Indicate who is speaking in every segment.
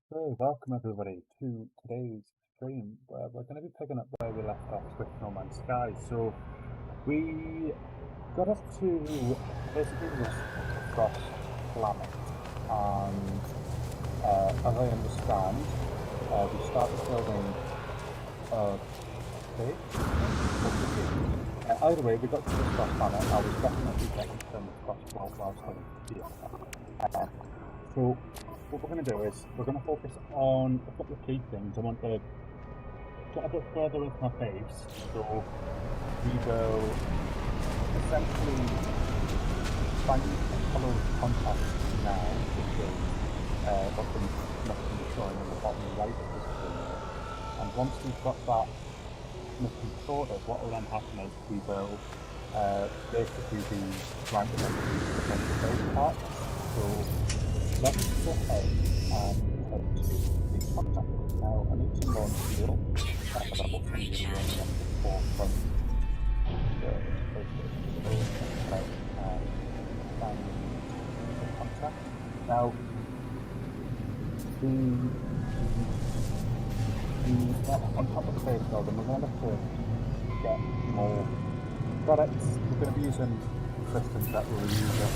Speaker 1: So, welcome everybody to today's stream where we're going to be picking up where we left off with No Man's Sky. So, we got us to basically this frost planet, and as I understand, we started building a base, either way, we got to this frost planet. I was definitely getting some frostbolt whilst I was here. So, what we're going to do is we're going to focus on a couple of key things. I want to get a bit further with my base, so we will essentially find a couple of contacts now, which is what's been showing in the bottom right of the screen. And once we've got that mission sorted, what will then happen is we will basically be ranking up the base part. So let's go ahead and head to the contact. Now I need some launch fuel, but I will send you the only one before from the space station. So let's head and find the contact. Now on top of the base building, we're going to have to get more products. We're going to be using systems that we were using in the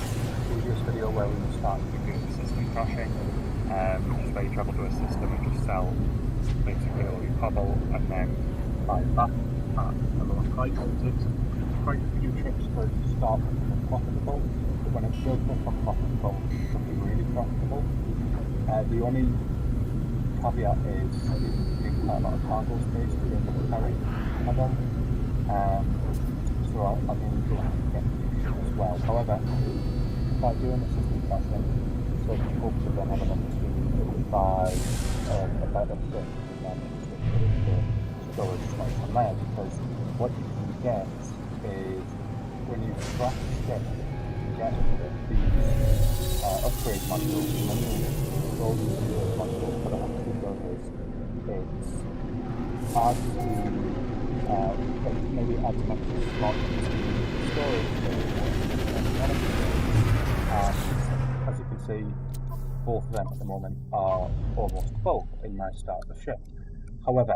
Speaker 1: previous video where we were starting to do the system crashing, which is where you travel to a system and just sell basically all your cobble and then buy it back at a lower price. It takes quite a few trips for it to start becoming profitable, but when it does become profitable, it can be really profitable. The only caveat is you need quite a lot of cargo space to be able to carry cargo. So I mean, you'll have to get as well. However, by doing the system crashing, so you hope to then have enough to buy a better ship and then switch it into storage right from there, because what you can get is when you crash the ship, you get these upgrade modules, and when you install these upgrade modules, what it actually does is it adds to maybe add as much slot to storage as you can see, both of them at the moment are almost full in my starter ship. However,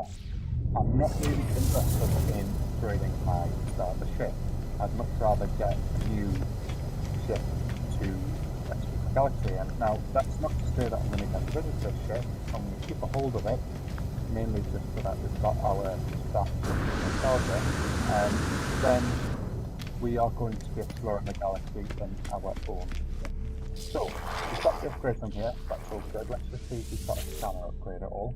Speaker 1: I'm not really interested in upgrading my starter ship. I'd much rather get a new ship to the galaxy. And now that's not to say that I'm going to get rid of this ship. I'm going to keep a hold of it, mainly just so that we've got our staff nostalgia, and then we are going to be exploring the galaxy in our own ship. So, we've got the upgrade from here, that's all good. Let's just see if we've got a scanner upgrade at all.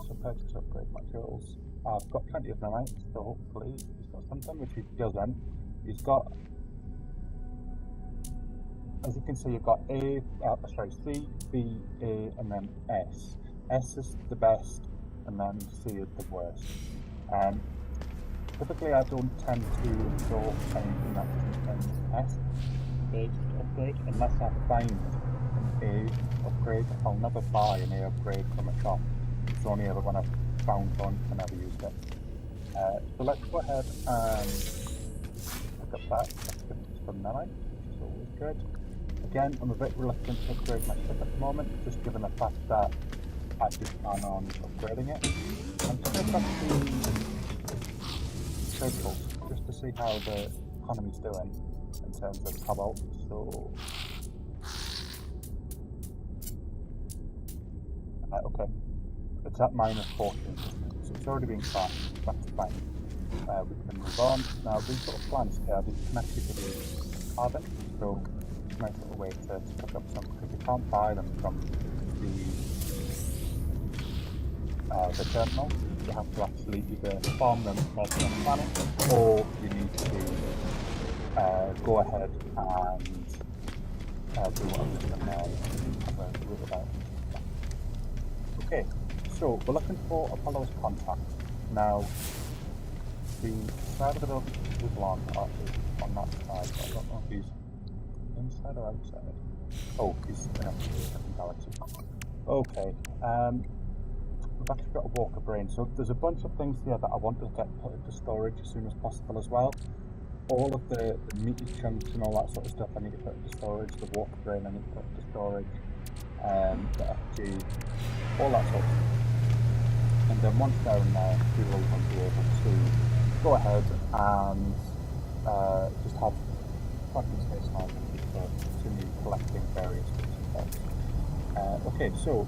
Speaker 1: So purchase upgrade materials. I've got plenty of nanite, so hopefully he's got something, which he doesn't. He's got, as you can see, you've got C, B, A, and then S. S is the best, and then C is the worst. Typically, I don't tend to install anything that isn't an S based upgrade unless I find an A upgrade. I'll never buy an A upgrade from a shop. It's only ever when I've found one and never used it. So let's go ahead and pick up that. Let's get some nanite, which is always good. Again, I'm a bit reluctant to upgrade my ship at the moment, just given the fact that I do plan on upgrading it. I'm just going to press the trade pulse just to see how the economy's doing in terms of cobalt. So, okay, it's at -14, so it's already been crashed. That's fine. We can move on. Now, these little plants here, these can actually give you carbon, so it's a nice little way to pick up some, because you can't buy them from the terminal. You have to actually either farm them on the planet, or you need to go ahead and do what I'm just going to have a look about. Okay, so we're looking for Apollo's contact. Now, the side of the building is long, on that side, so I don't know if he's inside or outside. Oh, he's in a different galaxy. Okay, we've actually got a walker brain, so there's a bunch of things here that I want to get put into storage as soon as possible as well. All of the meaty chunks and all that sort of stuff I need to put into storage. The walker brain I need to put into storage. the FG, all that sort of stuff. And then once they're in there, we will be able to go ahead and just have parking space now to continue collecting various bits and bobs. Okay, so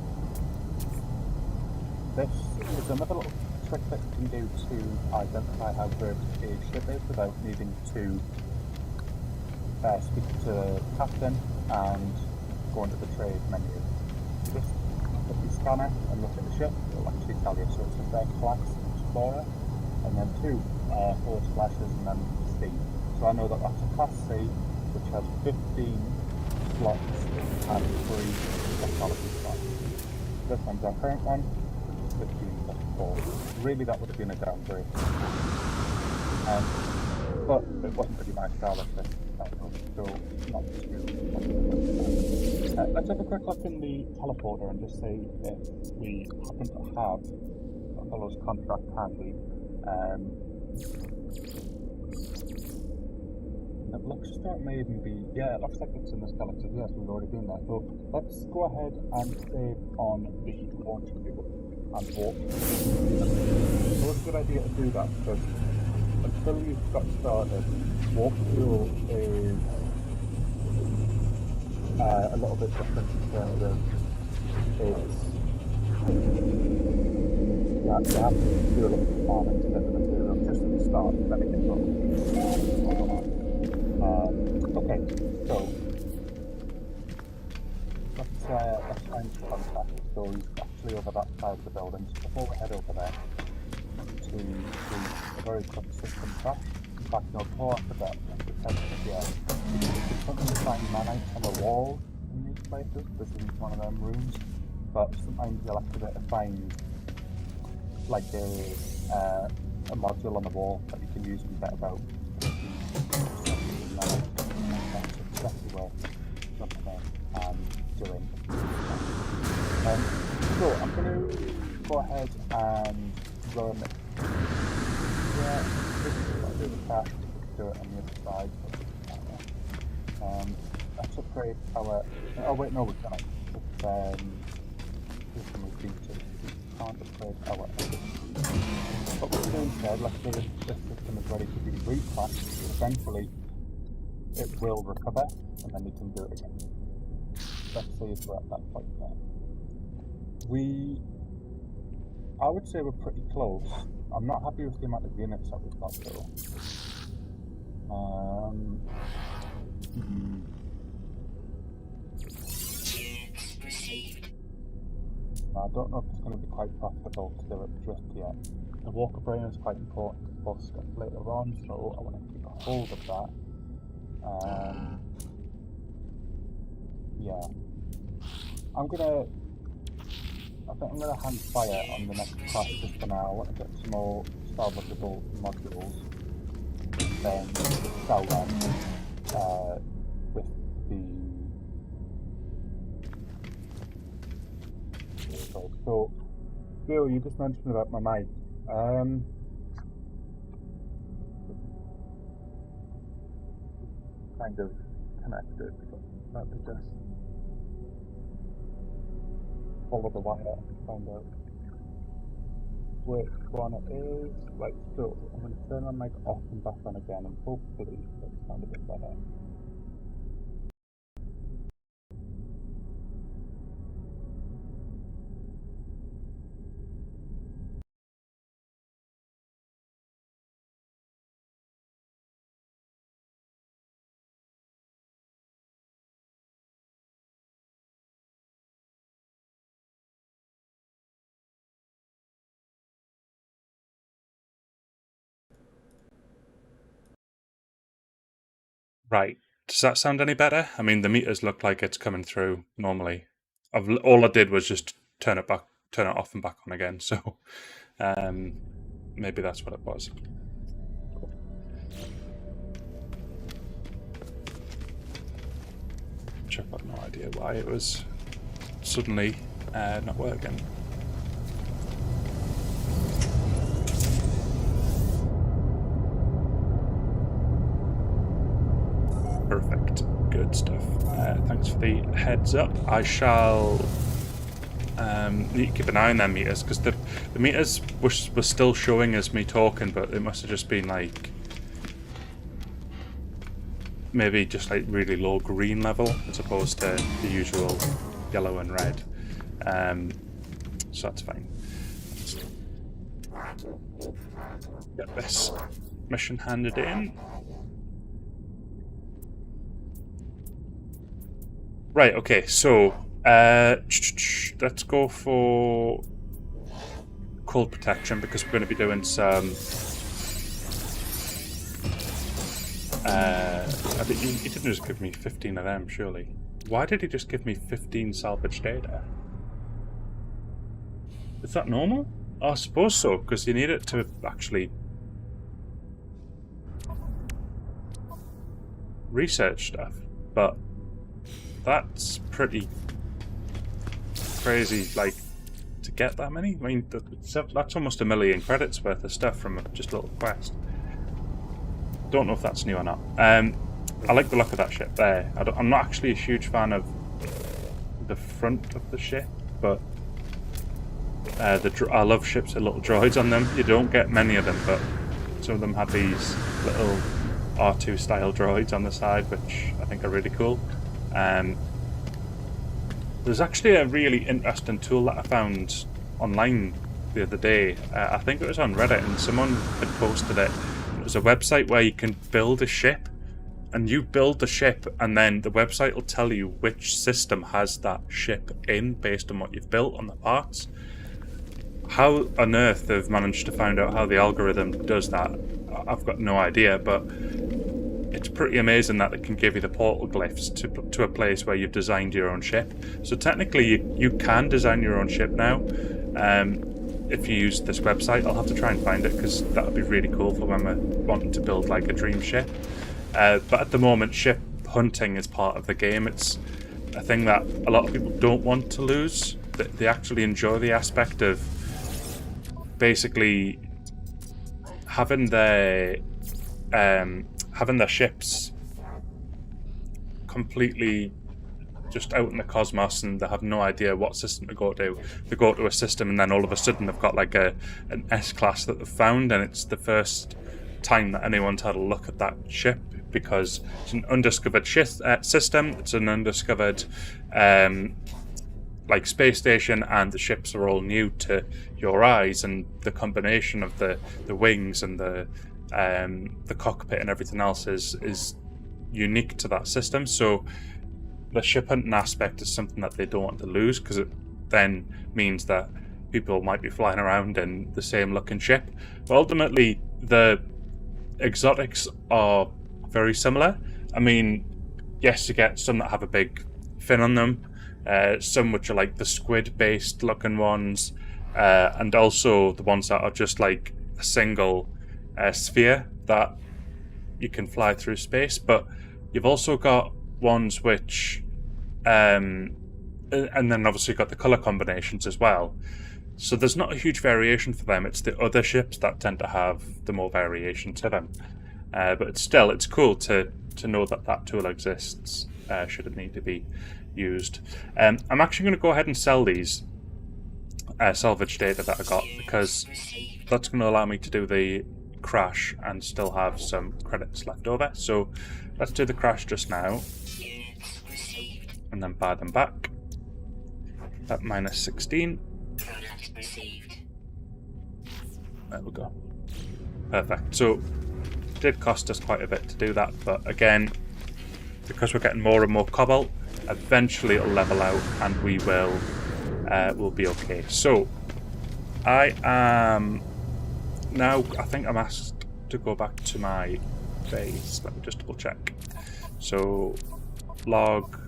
Speaker 1: this is another little trick that you can do to identify how good a ship is without needing to speak to the captain and go into the trade menu. You just look at the scanner and look at the ship, it'll actually tell you. So it says there class Explorer, and then 2 forward slashes, and then C. So I know that that's a class C, which has 15 slots and 3 technology slots. This one's our current one, which is 15 plus 4. Really, that would have been a downgrade. But it wasn't really my style of this, so not too much. Let's have a quick look in the teleporter and just see if we happen to have a fellow's contract handy. It looks as though it may even be, yeah, it looks like it's in this galaxy. Yes, we've already been there. So let's go ahead and save on the launch fuel and warp. So it's a good idea to do that because until you've got started, warp fuel is a little bit different in terms of it's, yeah, you have to do a little bit of farming to get the material just at the start, then it gets on. Okay, so let's find the contact. So he's actually over that side of the building. So before we head over there, to do a very quick system crash. In fact, no, before I forget, because yeah, you can sometimes find nanites on the wall in these places. This isn't one of them rooms, but sometimes you'll have to find like a module on the wall that you can use and get about 15 nanites. That's exactly where jumping in and doing. So I'm going to go ahead and run. Yeah, this is what I do the crash, do it on the other side. Let's upgrade our. Oh wait, no, we can't. System is beaten. We can't upgrade our. What we can do instead, let's say this system is ready to be reclassed. Eventually, it will recover, and then we can do it again. Let's see if we're at that point there. I would say we're pretty close. I'm not happy with the amount of units that we've got though. I don't know if it's going to be quite profitable to do it just yet. The walker brain is quite important for stuff later on, so I want to keep a hold of that. Yeah. I think I'm gonna hang fire on the next class just for now. I want to get some more salvageable modules, and then sell them with the. So, Bill, you just mentioned about my mic. Kind of connected, but let me just follow the wire and find out which one it is. Right, so I'm going to turn my mic off and back on again, and hopefully it'll sound a bit better.
Speaker 2: Right. Does that sound any better? I mean, the meters look like it's coming through normally. All I did was just turn it off and back on again. So maybe that's what it was. Which I've got no idea why it was suddenly not working. Perfect. good stuff. Thanks for the heads up. I shall need to keep an eye on their meters, because the meters were still showing as me talking, but it must have just been like maybe just like really low green level as opposed to the usual yellow and red. So that's fine. Let's get this mission handed in. Right, okay, so let's go for cold protection, because we're going to be doing some he didn't just give me 15 of them, surely. Why did he just give me 15 salvage data? Is that normal? Oh, I suppose so, because you need it to actually research stuff, but that's pretty crazy, like, to get that many. I mean, that's almost 1 million credits worth of stuff from just a little quest. Don't know if that's new or not. I like the look of that ship there. I'm not actually a huge fan of the front of the ship, but I love ships with little droids on them. You don't get many of them, but some of them have these little R2 style droids on the side, which I think are really cool. There's actually a really interesting tool that I found online the other day. I think it was on Reddit, and someone had posted it. It was a website where you can build a ship, and you build the ship, and then the website will tell you which system has that ship in based on what you've built on the parts. How on earth they've managed to find out how the algorithm does that, I've got no idea, but it's pretty amazing that it can give you the portal glyphs to a place where you've designed your own ship. So technically you can design your own ship now. If you use this website, I'll have to try and find it, because that would be really cool for when we're wanting to build like a dream ship. But at the moment, ship hunting is part of the game. It's a thing that a lot of people don't want to lose. They actually enjoy the aspect of basically having their ships completely just out in the cosmos, and they have no idea what system to go to. They go to a system, and then all of a sudden they've got like an S-class that they've found, and it's the first time that anyone's had a look at that ship, because it's an undiscovered system. It's an undiscovered like space station, and the ships are all new to your eyes, and the combination of the wings and the cockpit and everything else is unique to that system. So the ship hunting aspect is something that they don't want to lose, because it then means that people might be flying around in the same looking ship. But ultimately, the exotics are very similar. I mean, yes, you get some that have a big fin on them, some which are like the squid based looking ones, and also the ones that are just like a single sphere that you can fly through space. But you've also got ones which and then obviously you've got the color combinations as well. So there's not a huge variation for them. It's the other ships that tend to have the more variation to them. But it's cool to know that that tool exists, should it need to be used. I'm actually going to go ahead and sell these salvage data that I got, because that's going to allow me to do the crash and still have some credits left over. So let's do the crash just now, and then buy them back at minus 16. There we go. Perfect. So it did cost us quite a bit to do that, but again, because we're getting more and more cobalt, eventually it'll level out and we will we'll be okay. So I am now, I think I'm asked to go back to my base. Let me just double check. So log,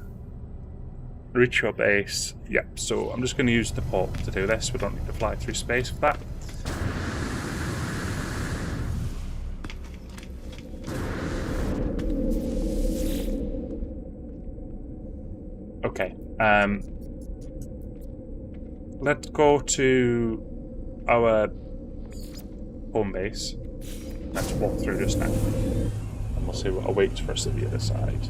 Speaker 2: reach your base. Yep, so I'm just going to use the port to do this. We don't need to fly through space for that. Okay, let's go to our home base. Let's walk through just now, and we'll see what awaits for us at the other side.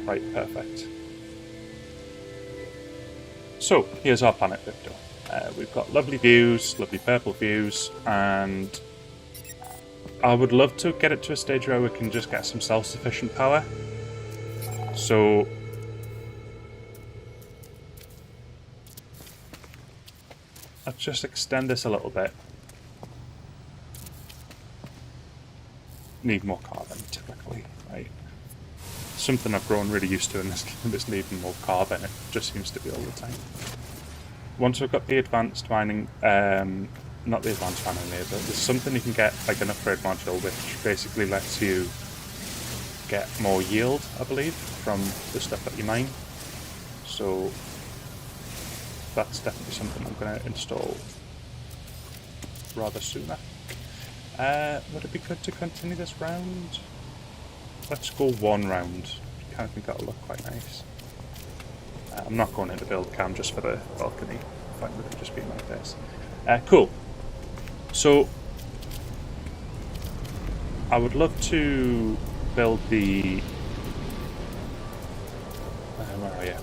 Speaker 2: quite perfect. So, here's our planet Victor. We've got lovely views, lovely purple views, and I would love to get it to a stage where we can just get some self-sufficient power. So let's just extend this a little bit. Need more carbon, typically, right? Something I've grown really used to in this game is needing more carbon. It just seems to be all the time. Once we've got the advanced mining, not the advanced mining laser, there's something you can get, like an upgrade module, which basically lets you get more yield, I believe, from the stuff that you mine. So that's definitely something I'm going to install rather sooner. Would it be good to continue this round? Let's go one round. I kind of think that'll look quite nice. I'm not going into build cam just for the balcony. I'm fine with it just being like this. Cool. So I would love to build the... where are you?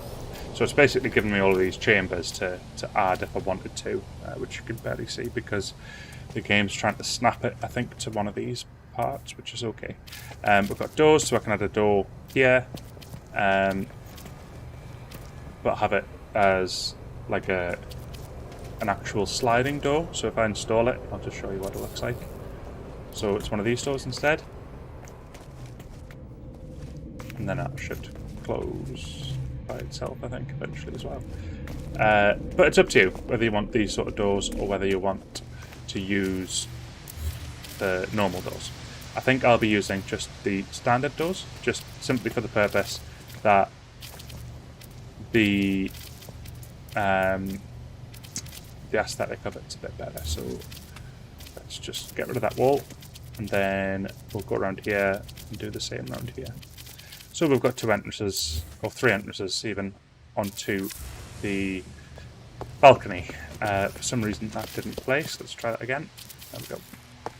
Speaker 2: So it's basically giving me all of these chambers to add if I wanted to, which you can barely see because the game's trying to snap it, I think, to one of these parts, which is okay. We've got doors, so I can add a door here, but have it as like an actual sliding door. So if I install it, I'll just show you what it looks like. So it's one of these doors instead. And then that should close by itself, I think, eventually as well. But it's up to you whether you want these sort of doors or whether you want to use the normal doors. I think I'll be using just the standard doors, just simply for the purpose that the aesthetic of it's a bit better. So let's just get rid of that wall, and then we'll go around here and do the same around here. So we've got two entrances, or three entrances even, onto the balcony. For some reason that didn't place. Let's try that again. There we go.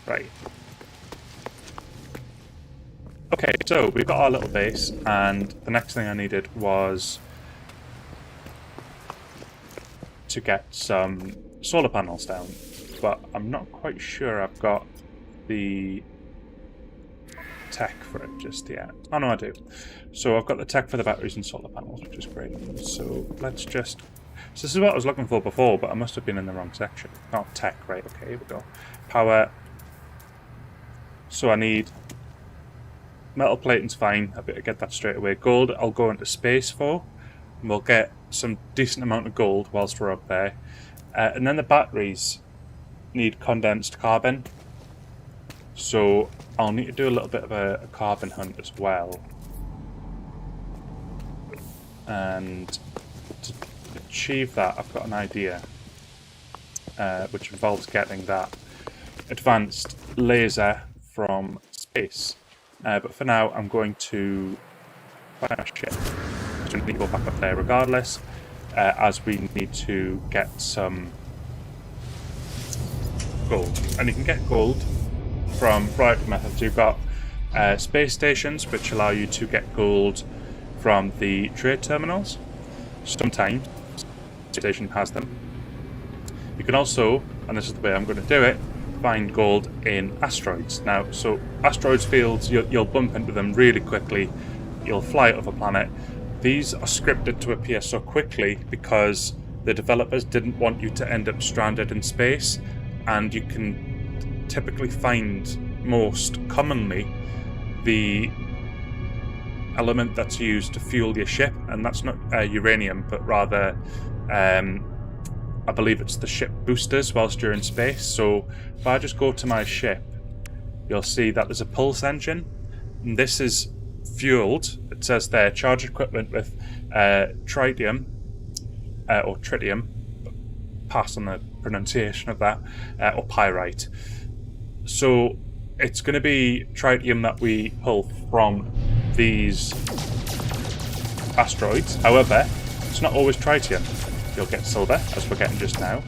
Speaker 2: Right. Okay, so we've got our little base, and the next thing I needed was to get some solar panels down, but I'm not quite sure I've got the tech for it just yet. Oh no, I do. So I've got the tech for the batteries and solar panels, which is great. So let's just... So this is what I was looking for before, but I must have been in the wrong section. Oh, tech, right, okay, here we go. Power. So I need... Metal plating's fine, I better get that straight away. Gold, I'll go into space for. And we'll get some decent amount of gold whilst we're up there. And then the batteries need condensed carbon. So I'll need to do a little bit of a carbon hunt as well. And to achieve that, I've got an idea, which involves getting that advanced laser from space. But for now, I'm going to buy a ship. So we need to go back up there regardless, as we need to get some gold. And you can get gold from variety methods. You've got space stations, which allow you to get gold from the trade terminals. Sometimes the station has them. You can also, and this is the way I'm going to do it, find gold in asteroids. Now, so asteroids fields, you'll bump into them really quickly. You'll fly out of a planet. These are scripted to appear so quickly because the developers didn't want you to end up stranded in space, and you can typically find most commonly the element that's used to fuel your ship, and that's not uranium, but rather I believe it's the ship boosters whilst you're in space. So if I just go to my ship, you'll see that there's a pulse engine, and this is fueled, it says there, charge equipment with tritium, or tritium, pass on the pronunciation of that, or pyrite. So it's going to be tritium that we pull from these asteroids. However, it's not always tritium. You'll get silver, as we're getting just now.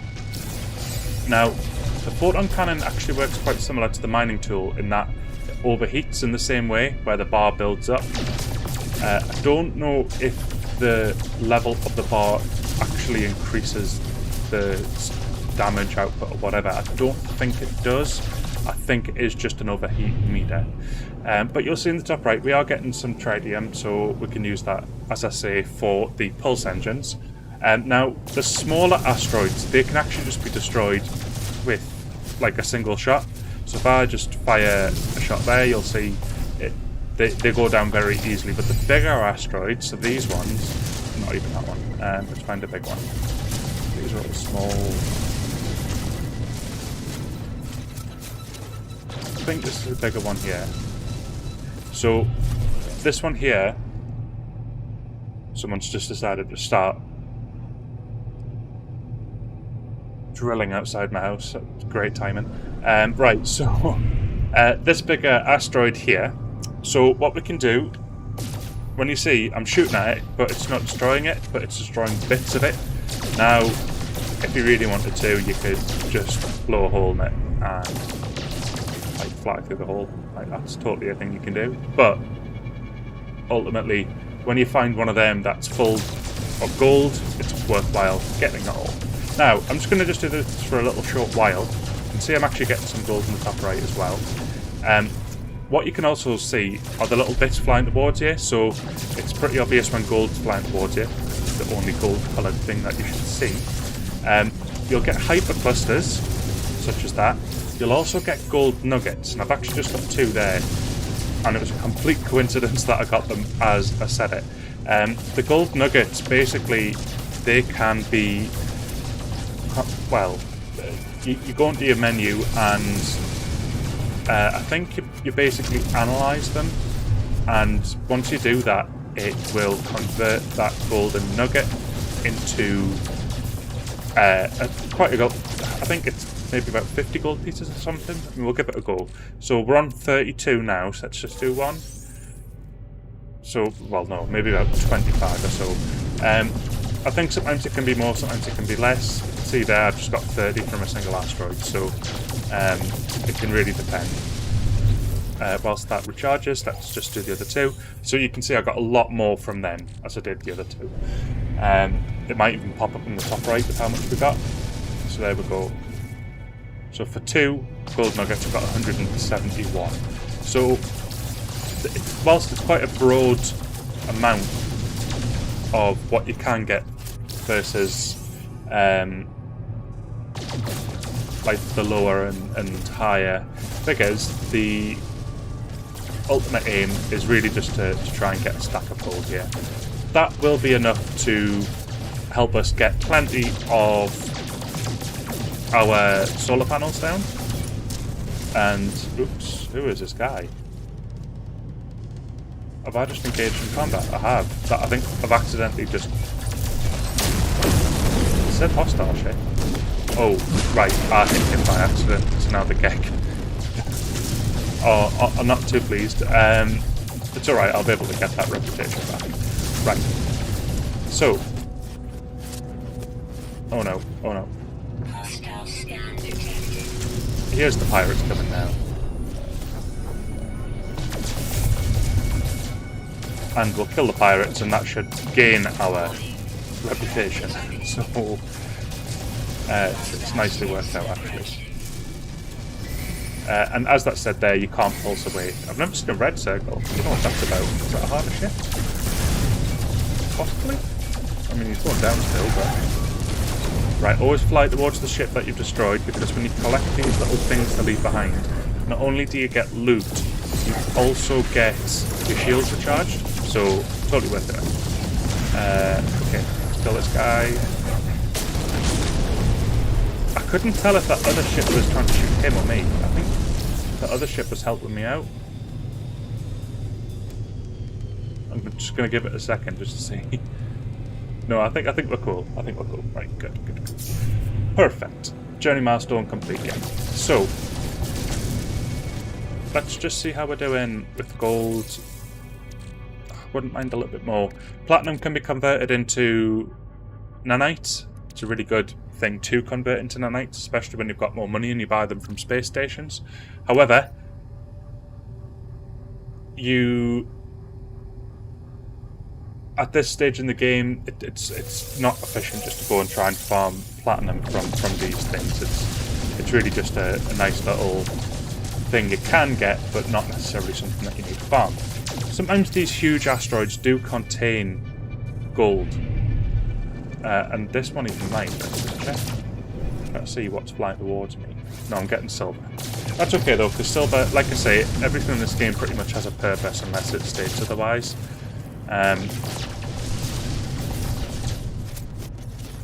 Speaker 2: Now, the photon cannon actually works quite similar to the mining tool in that it overheats in the same way, where the bar builds up. I don't know if the level of the bar actually increases the damage output or whatever. I don't think it does. I think it is just an overheat meter. But you'll see in the top right, we are getting some tritium, so we can use that, as I say, for the pulse engines. Now, the smaller asteroids, they can actually just be destroyed with like a single shot. So if I just fire a shot there, you'll see they go down very easily. But the bigger asteroids, so these ones, not even that one, let's find a big one. These are all small. I think this is a bigger one here. So this one here, someone's just decided to start drilling outside my house. Great timing. Right, so this bigger asteroid here. So what we can do, when you see, I'm shooting at it, but it's not destroying it, but it's destroying bits of it. Now, if you really wanted to, you could just blow a hole in it and like fly through the hole. Like, that's totally a thing you can do. But ultimately, when you find one of them that's full of gold, it's worthwhile getting it all. Now, I'm just going to just do this for a little short while. You can see I'm actually getting some gold in the top right as well. What you can also see are the little bits flying towards you, so it's pretty obvious when gold's flying towards you. It's the only gold coloured thing that you should see. You'll get hyper clusters, such as that. You'll also get gold nuggets, and I've actually just got 2 there, and it was a complete coincidence that I got them as I said it. The gold nuggets, basically, they can be, well, you go into your menu and I think you basically analyse them, and once you do that, it will convert that golden nugget into quite a gold. I think it's maybe about 50 gold pieces or something. I mean, we'll give it a go. So we're on 32 now, so let's just do one. So, well, no, maybe about 25 or so. I think sometimes it can be more, sometimes it can be less. You can see there, I've just got 30 from a single asteroid, so it can really depend. Whilst that recharges, let's just do the other 2. So you can see I got a lot more from them as I did the other 2. It might even pop up in the top right with how much we got. So there we go. So for 2 gold nuggets, we've got 171. So whilst it's quite a broad amount of what you can get versus like the lower and higher figures, the ultimate aim is really just to try and get a stack of gold here. That will be enough to help us get plenty of our solar panels down. And oops, who is this guy? Have I just engaged in combat? I have. I think I've accidentally just... It said hostile shit. Oh, right, I hit him by accident, so now the gek. Oh, I'm not too pleased. It's alright, I'll be able to get that reputation back. Right. So. Oh no, oh no. Here's the pirates coming now. And we'll kill the pirates, and that should gain our reputation. So it's nicely worked out, actually. And as that said there, you can't pulse away. I've never seen a red circle. I don't know what that's about. Is that a harder ship? Possibly? I mean, he's going down still, but... Right, always fly towards the ship that you've destroyed, because when you collect these little things to leave behind, not only do you get loot, you also get your shields recharged. So, totally worth it. Okay, let's kill this guy. I couldn't tell if that other ship was trying to shoot him or me. I think the other ship was helping me out. I'm just going to give it a second just to see. No, I think we're cool. I think we're cool. Right, good. Perfect. Journey milestone complete again. So, let's just see how we're doing with gold. Wouldn't mind a little bit more. Platinum can be converted into nanites. It's a really good thing to convert into nanites, especially when you've got more money and you buy them from space stations. However, you at this stage in the game, it's not efficient just to go and try and farm platinum from these things. It's really just a nice little thing you can get, but not necessarily something that you need to farm. Sometimes these huge asteroids do contain gold, and this one even might. Let's just check. Let's see what's flying towards me. No, I'm getting silver. That's okay though, because silver, like I say, everything in this game pretty much has a purpose unless it states otherwise.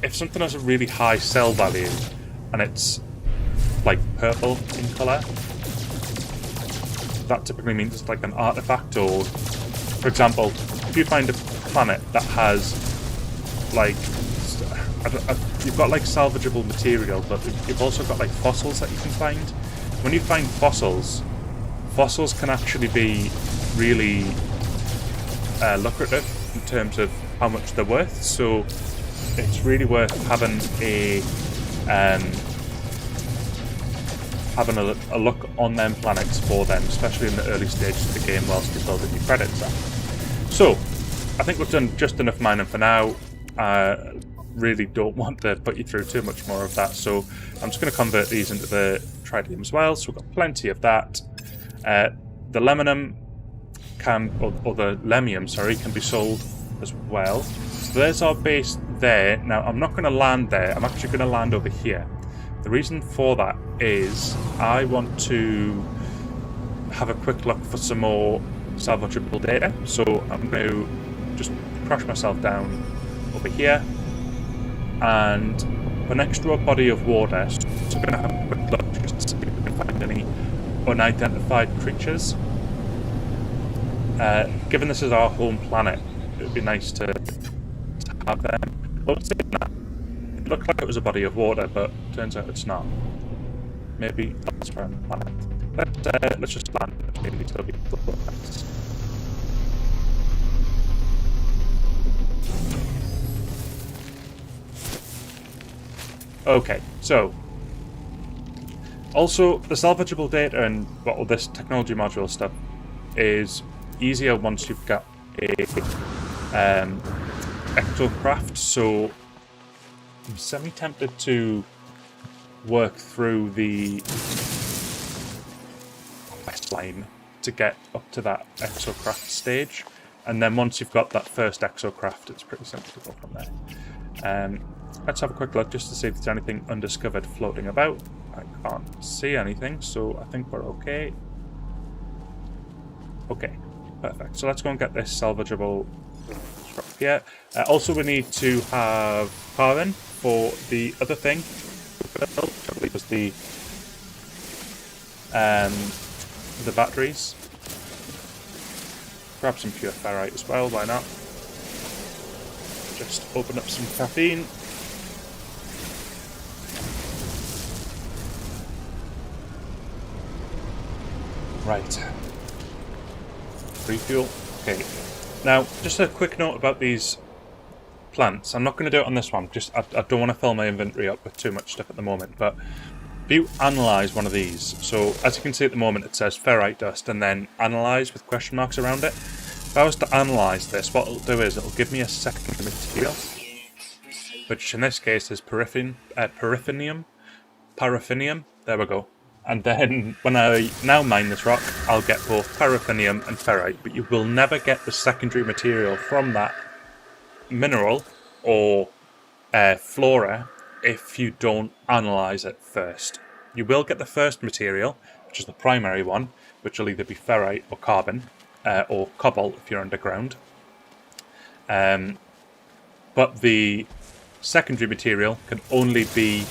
Speaker 2: If something has a really high sell value and it's like purple in colour, that typically means it's like an artifact, or for example, if you find a planet that has like you've got like salvageable material, but you've also got like fossils that you can find. When you find fossils can actually be really lucrative in terms of how much they're worth, so it's really worth having a look on them planets for them, especially in the early stages of the game whilst you're building your credits up. So, I think we've done just enough mining for now. Really don't want to put you through too much more of that, so I'm just going to convert these into the tritium as well, so we've got plenty of that. The lemonium or the lemium, sorry, can be sold as well. So there's our base there. Now, I'm not going to land there, I'm actually going to land over here. The reason for that is I want to have a quick look for some more salvageable data, so I'm going to just crash myself down over here, and we're next to a body of water, so I'm going to have a quick look just to see if we can find any unidentified creatures. Given this is our home planet, it would be nice to have them. It looked like it was a body of water, but turns out it's not. Maybe elsewhere on the planet. Let's just land. Maybe it'll be effects. Okay, so also the salvageable data and all this technology module stuff is easier once you've got a ectocraft, so I'm semi-tempted to work through the quest line to get up to that exocraft stage, and then once you've got that first exocraft, it's pretty simple to go from there. Let's have a quick look just to see if there's anything undiscovered floating about. I can't see anything, so I think we're okay. Okay, perfect. So let's go and get this salvageable scrap here. Also, we need to have carbon for the other thing, which I believe was the batteries. Grab some pure ferrite as well, why not? Just open up some caffeine. Right. Refuel. Okay. Now, just a quick note about these plants. I'm not going to do it on this one. Just I don't want to fill my inventory up with too much stuff at the moment. But if you analyse one of these, so as you can see at the moment, it says ferrite dust and then analyse with question marks around it. If I was to analyse this, what it'll do is it'll give me a second material, which in this case is paraffinium. There we go. And then when I now mine this rock, I'll get both paraffinium and ferrite, but you will never get the secondary material from that mineral or flora if you don't analyse it first. You will get the first material, which is the primary one, which will either be ferrite or carbon, or cobalt if you're underground. But the secondary material can only be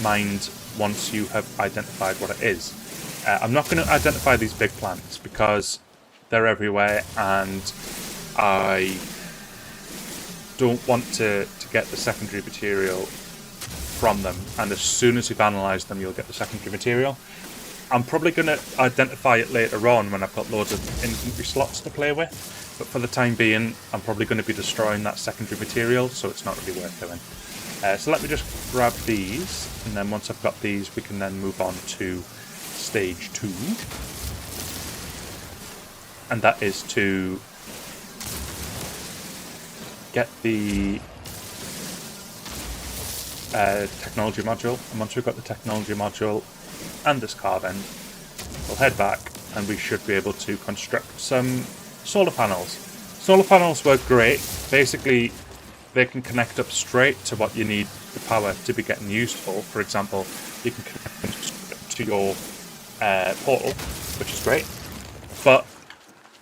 Speaker 2: mined once you have identified what it is. I'm not going to identify these big plants because they're everywhere and I don't want to get the secondary material from them, and as soon as you've analysed them you'll get the secondary material. I'm probably going to identify it later on when I've got loads of inventory slots to play with, but for the time being I'm probably going to be destroying that secondary material, so it's not really worth doing. So let me just grab these, and then once I've got these we can then move on to stage 2, and that is to get the technology module, and once we've got the technology module and this carbon, we'll head back and we should be able to construct some solar panels. Solar panels work great. Basically, they can connect up straight to what you need the power to be getting used for. For example, you can connect them to your portal, which is great, but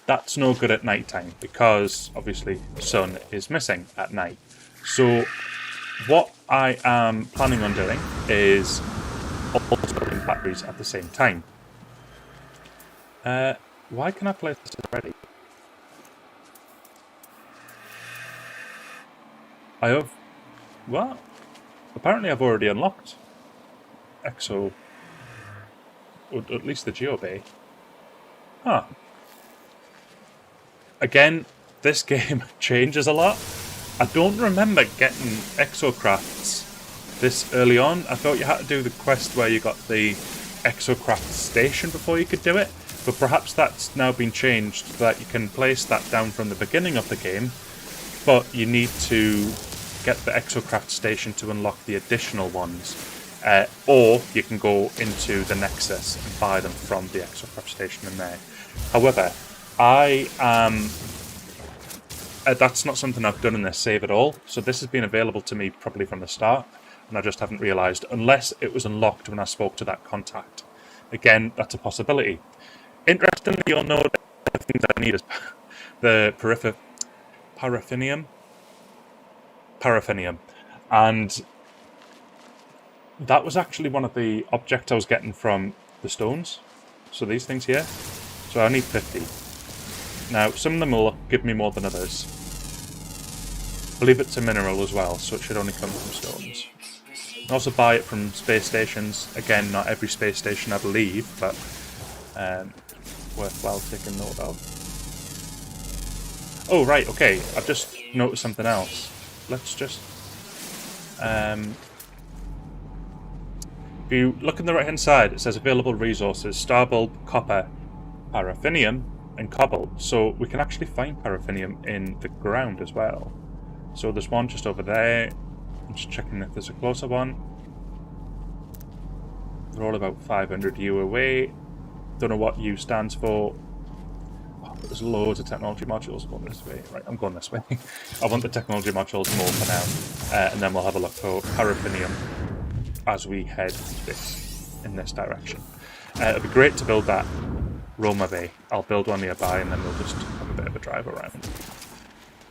Speaker 2: that's no good at night time because obviously the sun is missing at night. So what I am planning on doing is also building batteries at the same time. Why can I play this already? I have... What? Apparently I've already unlocked Exo... or at least the Geo Bay. Huh. Again, this game changes a lot. I don't remember getting Exocrafts this early on. I thought you had to do the quest where you got the Exocraft station before you could do it, but perhaps that's now been changed so that you can place that down from the beginning of the game, but you need to get the Exocraft station to unlock the additional ones, or you can go into the Nexus and buy them from the Exocraft station in there. However, I am... that's not something I've done in this save at all, so this has been available to me probably from the start, and I just haven't realised, unless it was unlocked when I spoke to that contact. Again, that's a possibility. Interestingly, you'll know that the things I need is the paraffinium, and that was actually one of the objects I was getting from the stones, so these things here, so I need 50. Now, some of them will give me more than others. I believe it's a mineral as well, so it should only come from stones. You can also buy it from space stations. Again, not every space station, I believe, but worthwhile taking note of. Oh, right, okay. I've just noticed something else. Let's just... if you look on the right-hand side, it says available resources, starbulb, copper, paraffinium, and cobalt. So we can actually find paraffinium in the ground as well. So there's one just over there. I'm just checking if there's a closer one. They're all about 500 U away. Don't know what U stands for. Oh, but there's loads of technology modules going this way. Right, I'm going this way. I want the technology modules more for now. And then we'll have a look for paraffinium as we head in this direction. It'd be great to build that Roma Bay. I'll build one nearby and then we'll just have a bit of a drive around.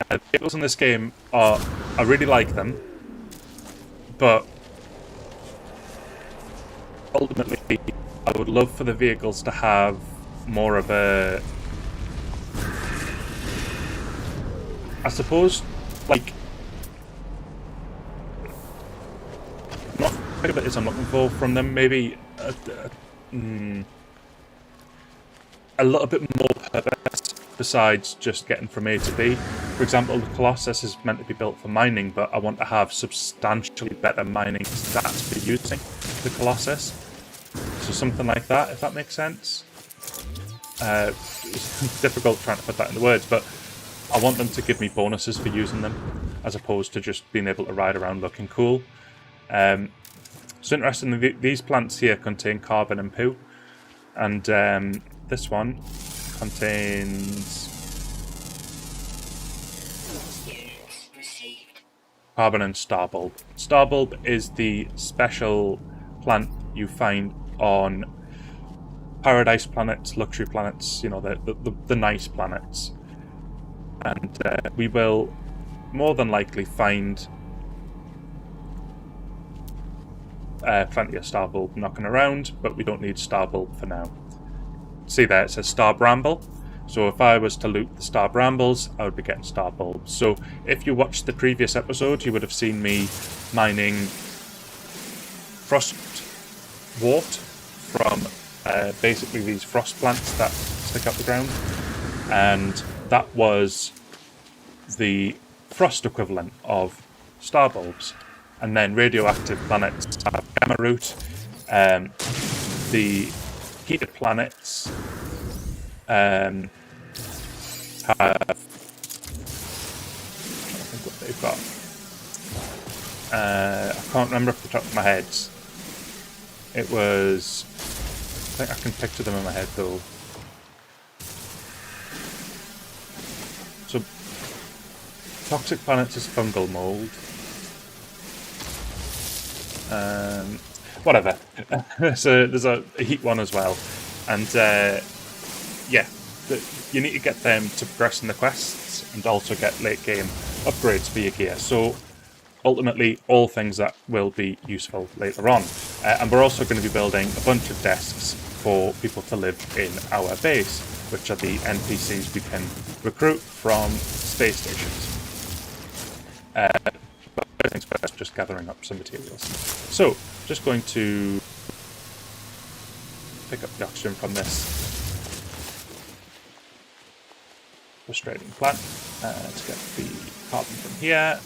Speaker 2: The vehicles in this game are... I really like them, but ultimately I would love for the vehicles to have more of a... I suppose, like... not what it is I'm looking for from them, maybe a little bit more purpose besides just getting from A to B. For example, the Colossus is meant to be built for mining, but I want to have substantially better mining stats for using the Colossus. So something like that, if that makes sense. It's difficult trying to put that into words, but I want them to give me bonuses for using them, as opposed to just being able to ride around looking cool. So interestingly, these plants here contain carbon and poo, and this one contains carbon and starbulb. Starbulb is the special plant you find on paradise planets, luxury planets, you know, the nice planets. And we will more than likely find plenty of starbulb knocking around, but we don't need starbulb for now. See there, it says star bramble. So if I was to loot the star brambles, I would be getting starbulbs. So if you watched the previous episode, you would have seen me mining frost wart from basically these frost plants that stick up the ground, and that was the frost equivalent of starbulbs. And then radioactive planets have gamma root. The heated planets have think what they've got. I can't remember off the top of my head. It was... I think I can picture them in my head though. So, toxic planets is fungal mold. Whatever. So there's a heat one as well, and yeah, you need to get them to progress in the quests and also get late game upgrades for your gear. So ultimately, all things that will be useful later on. And we're also going to be building a bunch of desks for people to live in our base, which are the NPCs we can recruit from space stations. But things first, just gathering up some materials. So, just going to pick up the oxygen from this frustrating plant to get the carbon from here.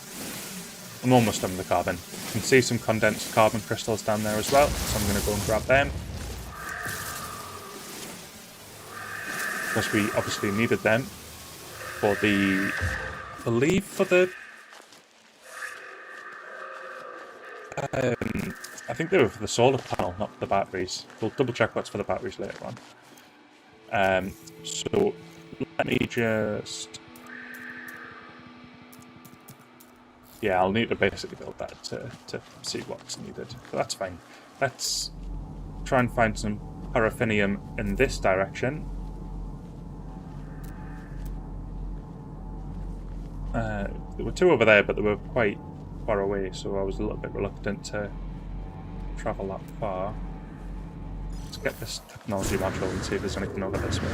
Speaker 2: I'm almost done with the carbon. You can see some condensed carbon crystals down there as well, so I'm going to go and grab them. Because we obviously needed them for the... I believe for the... I think they were for the solar panel, not for the batteries. We'll double check what's for the batteries later on. So let me just... Yeah, I'll need to basically build that to see what's needed. But that's fine. Let's try and find some paraffinium in this direction. There were two over there, but they were quite far away, so I was a little bit reluctant to travel that far. Let's get this technology module and see if there's anything over this way.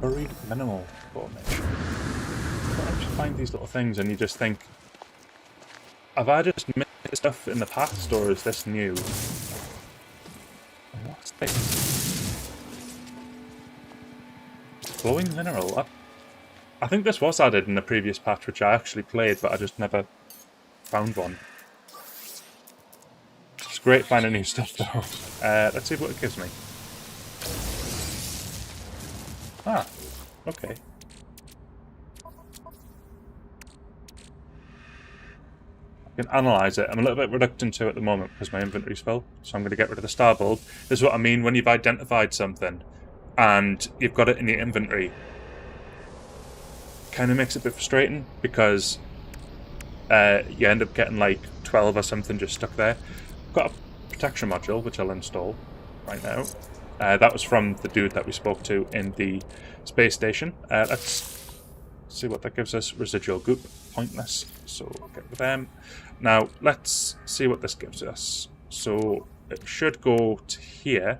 Speaker 2: Buried mineral formation. Sometimes you find these little things and you just think, have I just missed stuff in the past, or is this new? What's this? Glowing mineral. I think this was added in the previous patch, which I actually played, but I just never found one. It's great finding new stuff though. Let's see what it gives me. Ah, okay. I can analyse it. I'm a little bit reluctant to at the moment because my inventory's full, so I'm going to get rid of the star bulb. This is what I mean when you've identified something and you've got it in your inventory. Kind of makes it a bit frustrating because you end up getting like 12 or something just stuck there. I've got a protection module which I'll install right now. That was from the dude that we spoke to in the space station. Let's see what that gives us. Residual goop, pointless, so we'll get rid of them. Now let's see what this gives us. So it should go to here.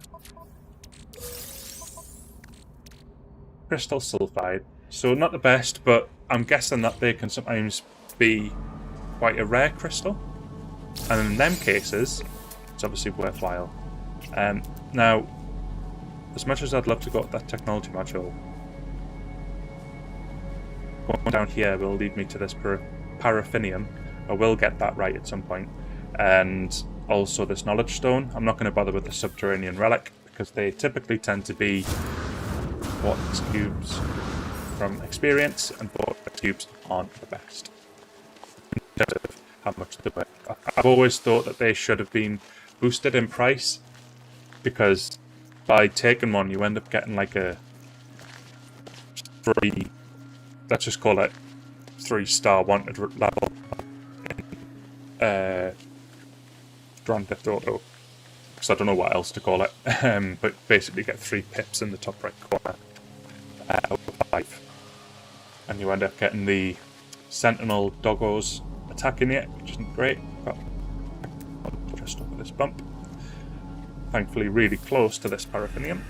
Speaker 2: Crystal sulfide. So not the best, but I'm guessing that they can sometimes be quite a rare crystal. And in them cases, it's obviously worthwhile. Now, as much as I'd love to go to that technology module, going down here will lead me to this paraffinium. I will get that right at some point. And also this knowledge stone. I'm not going to bother with the subterranean relic because they typically tend to be vortex cubes from experience, and vortex cubes aren't the best in terms of how much they're worth. I've always thought that they should have been boosted in price because by taking one you end up getting like a 3, let's just call it 3-star wanted level Grand Theft Auto, because I don't know what else to call it, but basically get 3 pips in the top right corner out of 5, and you end up getting the sentinel doggos attacking it, which isn't great. Got just over this bump, thankfully really close to this paraffinium.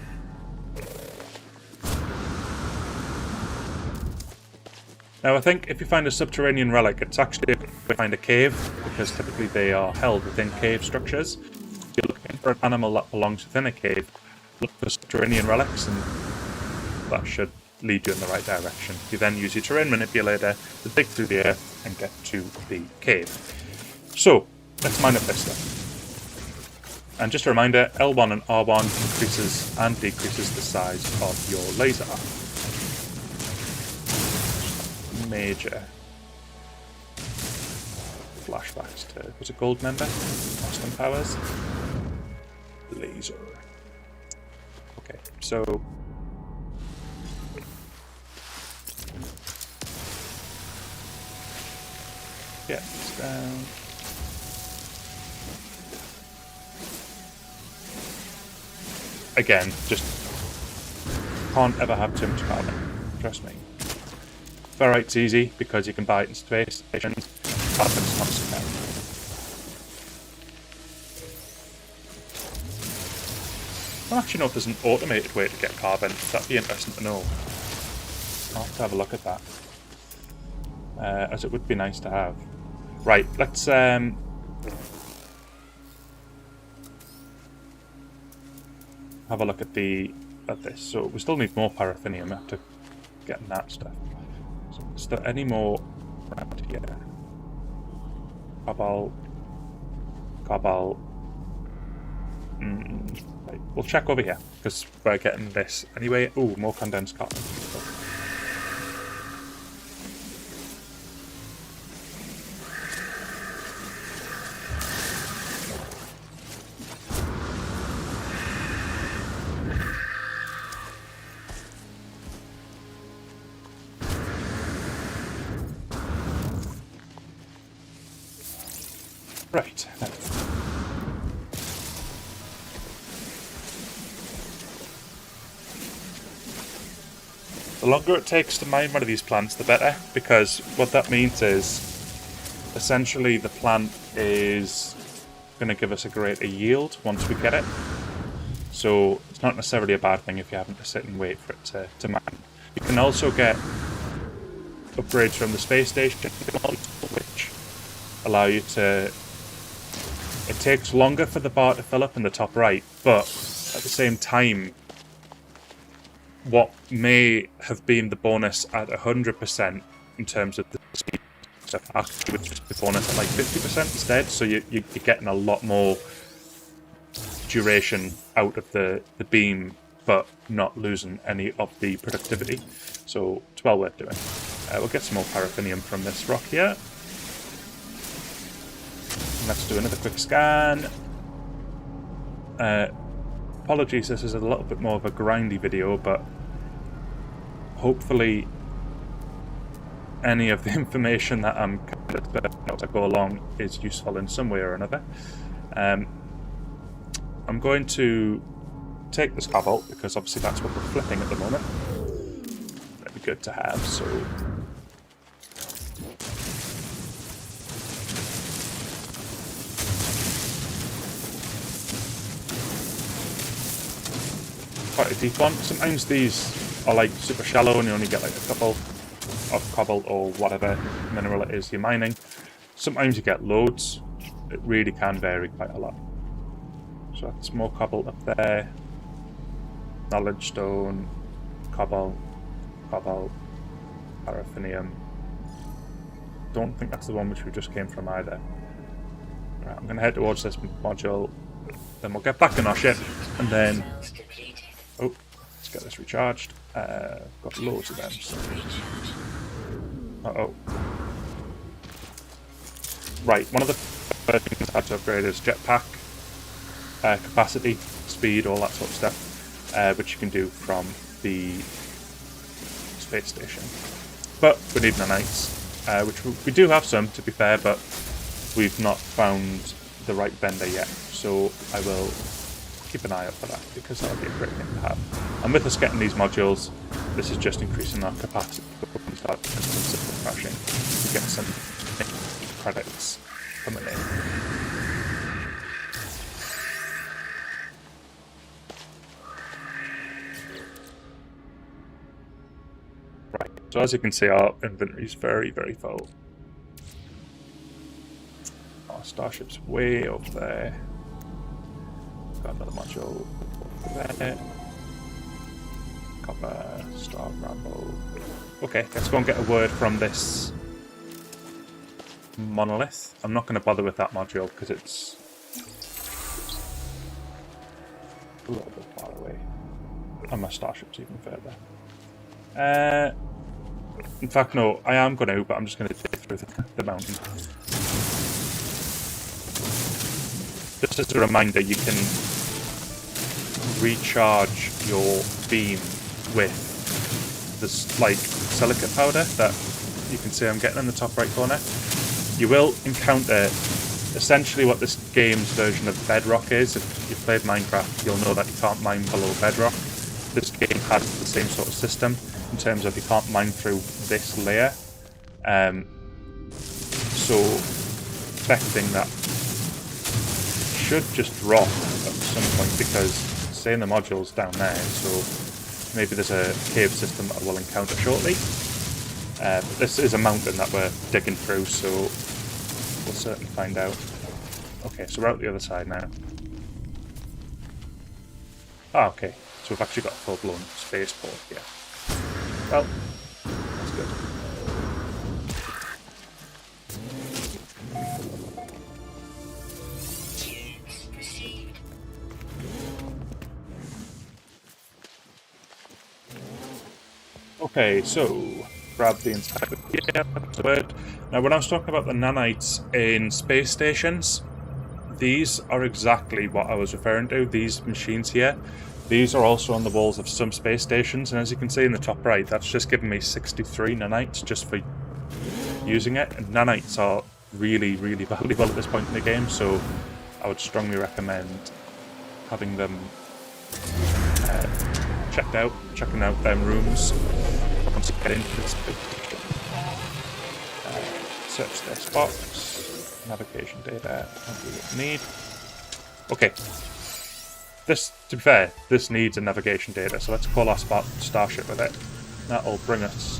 Speaker 2: Now I think if you find a subterranean relic, it's actually good to find a cave, because typically they are held within cave structures. If you're looking for an animal that belongs within a cave, look for subterranean relics, and that should lead you in the right direction. You then use your terrain manipulator to dig through the earth and get to the cave. So, let's mine up this stuff. And just a reminder, L1 and R1 increases and decreases the size of your laser arc. Major flashbacks to, was it Gold Member? Austin Powers? Laser. Okay, so yeah, it's down. Again, just can't ever have too much carbon. Trust me. Ferrite's easy because you can buy it in space stations. Carbon's not so bad. I don't actually know if there's an automated way to get carbon. That'd be interesting to know. I'll have to have a look at that. As it would be nice to have. Right, let's have a look at this. So we still need more paraffinium after getting that stuff. So is there any more around here? Cobalt. Right, we'll check over here because we're getting this anyway. Ooh, more condensed carbon. Right. The longer it takes to mine one of these plants, the better, because what that means is essentially the plant is going to give us a greater yield once we get it. So it's not necessarily a bad thing if you're having to sit and wait for it to mine. You can also get upgrades from the space station, which allow you to... It takes longer for the bar to fill up in the top right, but at the same time, what may have been the bonus at 100% in terms of the speed stuff actually was just the bonus at like 50% instead, so you're getting a lot more duration out of the beam, but not losing any of the productivity. So it's well worth doing. We'll get some more paraffinium from this rock here. Let's do another quick scan. Apologies, this is a little bit more of a grindy video, but hopefully any of the information that I'm kind of as I go along is useful in some way or another. I'm going to take this cobalt because obviously that's what we're flipping at the moment. That'd be good to have, so... Quite a deep one. Sometimes these are like super shallow and you only get like a couple of cobalt or whatever mineral it is you're mining. Sometimes you get loads. It really can vary quite a lot. So that's more cobalt up there. Knowledge stone, cobalt, paraffinium. Don't think that's the one which we just came from either. Right, I'm going to head towards this module, then we'll get back in our ship, and then... Oh, let's get this recharged. Got loads of them. So. Uh-oh. Right, one of the first things I had to upgrade is jetpack, capacity, speed, all that sort of stuff, which you can do from the space station. But we need nanites, which we do have some, to be fair, but we've not found the right vendor yet. So I will keep an eye out for that, because that would be a great thing to have. And with us getting these modules, this is just increasing our capacity when we start simple crashing to get some credits coming in. Right, so as you can see, our inventory is very, very full. Our starship's way over there. Got another module there. Copper, star, Rambo. Okay, let's go and get a word from this monolith. I'm not going to bother with that module because it's a little bit far away. And my starship's even further. In fact, no, I am going to, but I'm just going to take through the mountain. Just as a reminder, you can recharge your beam with this like silica powder that you can see I'm getting in the top right corner. You will encounter essentially what this game's version of bedrock is. If you've played Minecraft, you'll know that you can't mine below bedrock. This game has the same sort of system in terms of you can't mine through this layer. So expecting that should just drop at some point because saying the module's down there, so maybe there's a cave system that we'll encounter shortly. But this is a mountain that we're digging through, so we'll certainly find out. Okay, so we're out the other side now. Ah, okay. So we've actually got a full-blown spaceport here. Well, that's good. Okay, so grab the encyclopedia. That's the word. Now, when I was talking about the nanites in space stations, these are exactly what I was referring to. These machines here. These are also on the walls of some space stations, and as you can see in the top right, that's just given me 63 nanites just for using it. And nanites are really, really valuable at this point in the game, so I would strongly recommend having them checking out them rooms once you get into this big search this box, navigation data, what we need. Okay. This, to be fair, this needs a navigation data, so let's call our starship with it. That'll bring us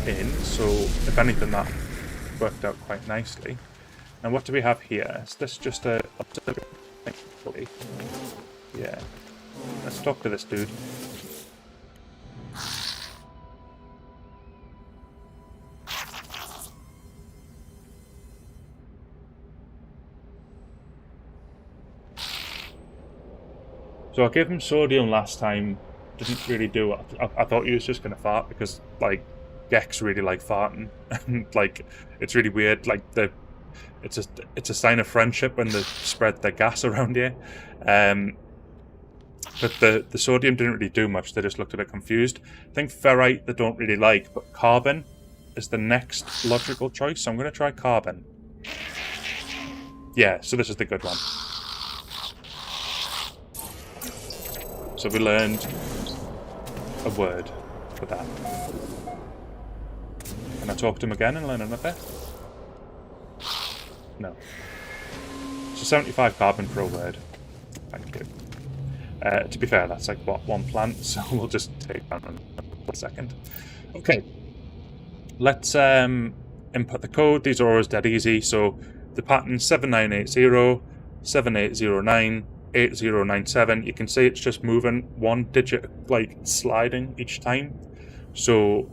Speaker 2: in, so if anything that worked out quite nicely. And what do we have here? Is this just a... Yeah. Let's talk to this dude. So I gave him sodium last time, didn't really do it. I thought he was just going to fart because, like, Geks really like farting. And, like, it's really weird. Like, it's a sign of friendship when they spread their gas around here. But the sodium didn't really do much. They just looked a bit confused. I think ferrite they don't really like, but carbon is the next logical choice. So I'm going to try carbon. Yeah, so this is the good one. So we learned a word for that. Can I talk to him again and learn another? No. So 75 carbon for a word. Thank you. To be fair, that's like, what, one plant? So we'll just take that in a second. Okay. Let's input the code. These are always dead easy. So the pattern 7980, 7809, 8097. You can see it's just moving one digit, like sliding each time. So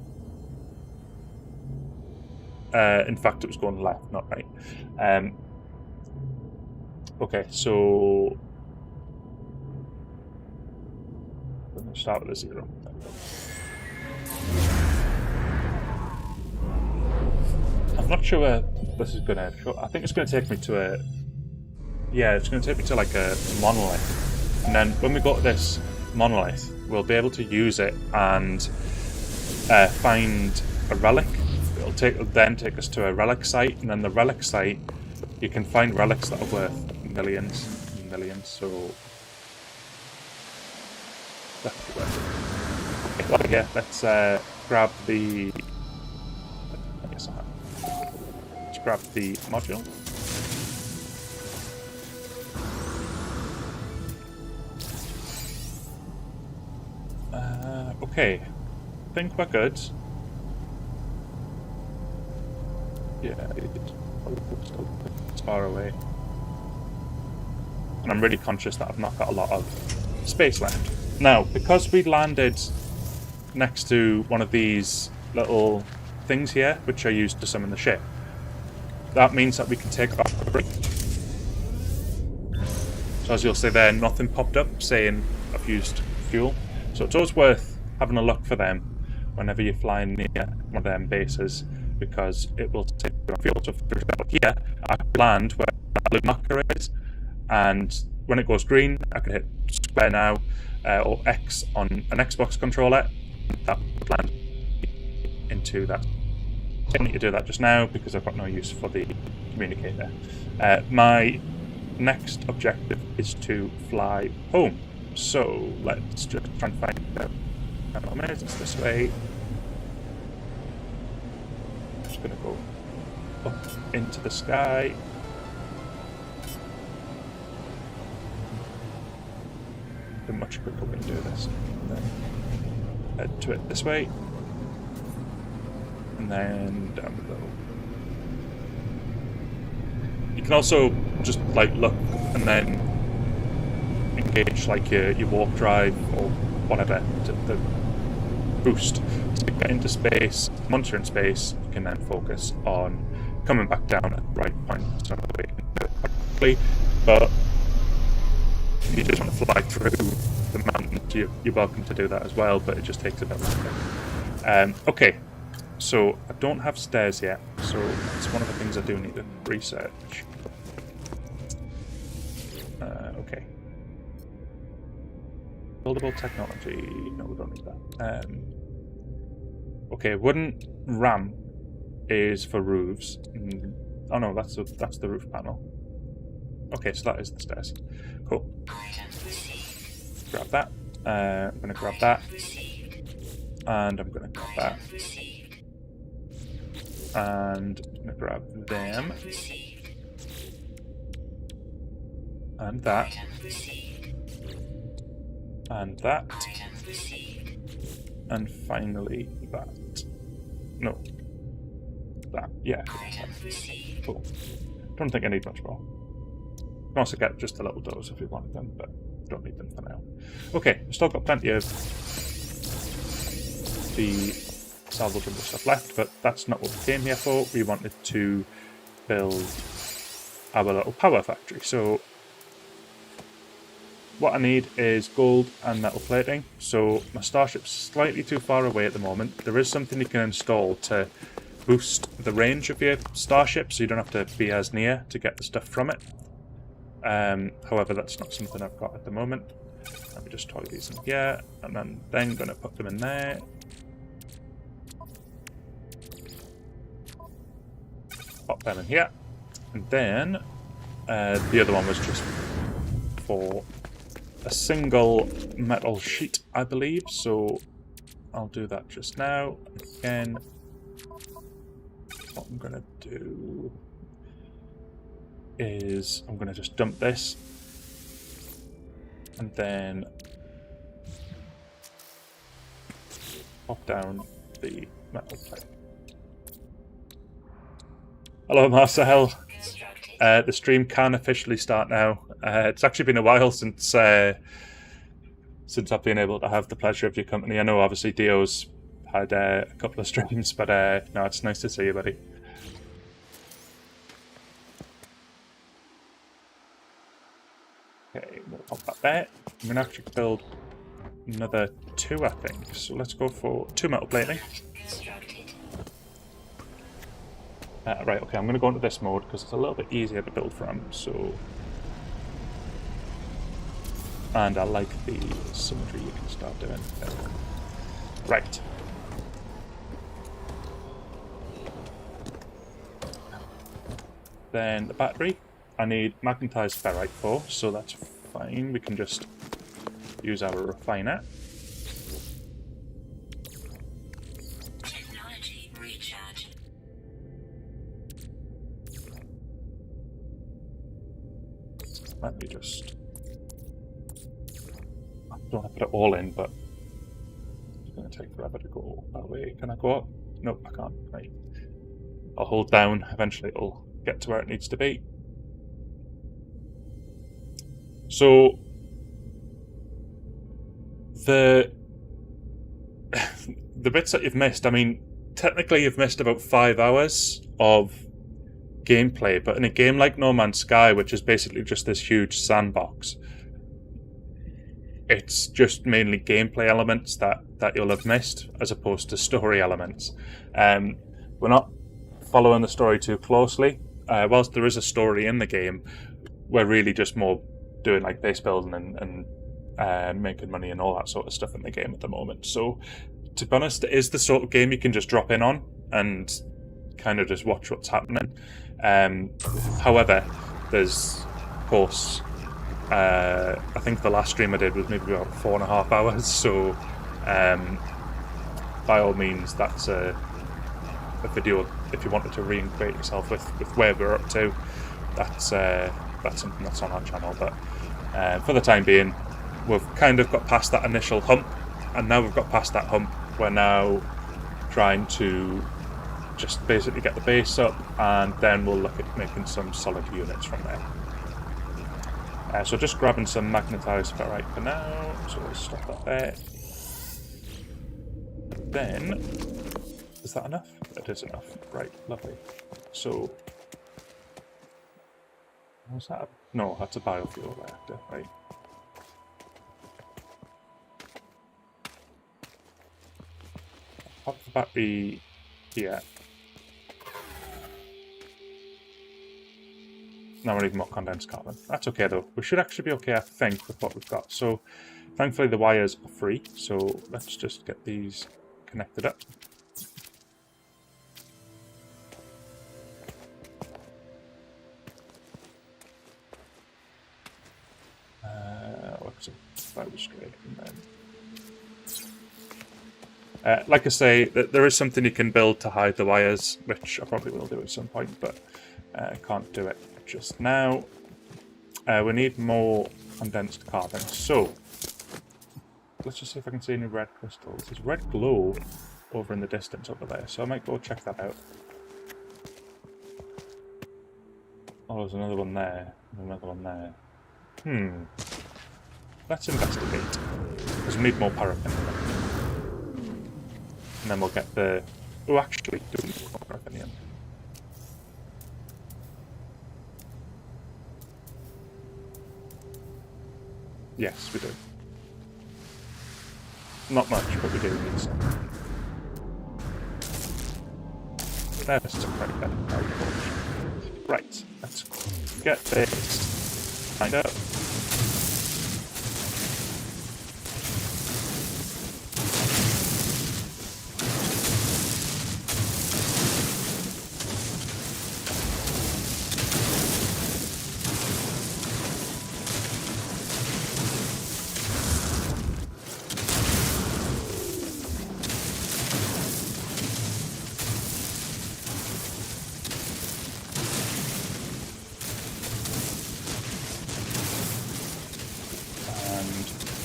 Speaker 2: in fact it was going left, not right. Okay, so we're going to start with a 0. I'm not sure where this is going to... I think it's going to take me to a... Yeah, it's going to take me to like a monolith. And then when we go to this monolith, we'll be able to use it and find a relic. It'll then take us to a relic site, and then the relic site, you can find relics that are worth millions and millions, so definitely worth it. Okay, yeah, let's grab the... I guess I have. Let's grab the module. Okay, I think we're good. Yeah, it's far away. And I'm really conscious that I've not got a lot of space left. Now, because we landed next to one of these little things here, which I used to summon the ship, that means that we can take off the brake. So as you'll see there, nothing popped up saying I've used fuel. So it's always worth having a look for them whenever you're flying near one of them bases, because it will save you on fuel. So for example here, I land where that blue marker is, and when it goes green, I can hit square now, or X on an Xbox controller, and that will land into that. I don't need to do that just now because I've got no use for the communicator. My next objective is to fly home. So let's just try and find out. It's this way. I'm just going to go up into the sky. A much quicker way to do this. And then head to it this way. And then down below. You can also just like look and then engage like your warp drive or whatever to boost to get into space. Once you're in space, you can then focus on coming back down at the right point. So we can do it quickly, but if you just want to fly through the mountains, you're welcome to do that as well, but it just takes a bit longer. Okay, so I don't have stairs yet, so it's one of the things I do need to research. Okay. Buildable technology. No, we don't need that. Okay, wooden ramp is for roofs. Oh no, that's the roof panel. Okay, so that is the stairs. Cool. Grab that. I'm going to grab that. And I'm going to grab that. And I'm going to grab them. And that. And that. And finally that. No. That. Yeah. Cool. Don't think I need much more. You can also get just the little doors if you wanted them, but don't need them for now. Okay, we've still got plenty of the salvageable stuff left, but that's not what we came here for. We wanted to build our little power factory. So what I need is gold and metal plating. So my starship's slightly too far away at the moment. There is something you can install to boost the range of your starship, so you don't have to be as near to get the stuff from it. However, that's not something I've got at the moment. Let me just toy these in here, and then going to put them in there. Pop them in here. And then the other one was just for a single metal sheet, I believe. So I'll do that just now. Again, what I'm going to do is I'm going to just dump this and then pop down the metal plate. Hello Marcel, the stream can officially start now. It's actually been a while since I've been able to have the pleasure of your company. I know obviously Dio's had a couple of streams, but no, it's nice to see you, buddy. Okay, we'll pop that there. I'm going to actually build another 2, I think. So let's go for 2 metal plating. Right, okay, I'm going to go into this mode because it's a little bit easier to build from. So, and I like the symmetry you can start doing. Right. Then the battery. I need magnetized ferrite for, so that's fine. We can just use our refiner.
Speaker 3: Technology recharge.
Speaker 2: Let me just... I don't want to put it all in, but it's going to take forever to go that way. Can I go up? Nope, I can't. Right. I'll hold down. Eventually it'll get to where it needs to be. So the bits that you've missed, I mean, technically you've missed about 5 hours of gameplay, but in a game like No Man's Sky, which is basically just this huge sandbox, it's just mainly gameplay elements that you'll have missed, as opposed to story elements. We're not following the story too closely. Whilst there is a story in the game, we're really just more doing like base building and making money and all that sort of stuff in the game at the moment. So, to be honest, it is the sort of game you can just drop in on and kind of just watch what's happening. However, there's, of course, I think the last stream I did was maybe about 4.5 hours. So, by all means, that's a video if you wanted to reintegrate yourself with where we're up to. That's something that's on our channel. But for the time being, we've kind of got past that initial hump, and now we've got past that hump, we're now trying to just basically get the base up, and then we'll look at making some solid units from there. So just grabbing some magnetized ferrite for now, so we'll stop that there. Then, is that enough? It is enough. Right, lovely. So, was that? No, that's a biofuel reactor, right? Pop the battery here. Now we need more condensed carbon. That's okay though. We should actually be okay, I think, with what we've got. So, thankfully the wires are free. So let's just get these connected up. Looks about straight, and then. Like I say, there is something you can build to hide the wires, which I probably will do at some point, but I can't do it just now. We need more condensed carbon, so let's just see if I can see any red crystals. There's red glow over in the distance over there, so I might go check that out. Oh, there's another one there, and another one there. Let's investigate, because we need more paraffin. And then we'll get the... Oh, actually, do we need more paraffinium? Yes, we do. Not much, but we do need some. There's some right there. Right, let's get this lined up.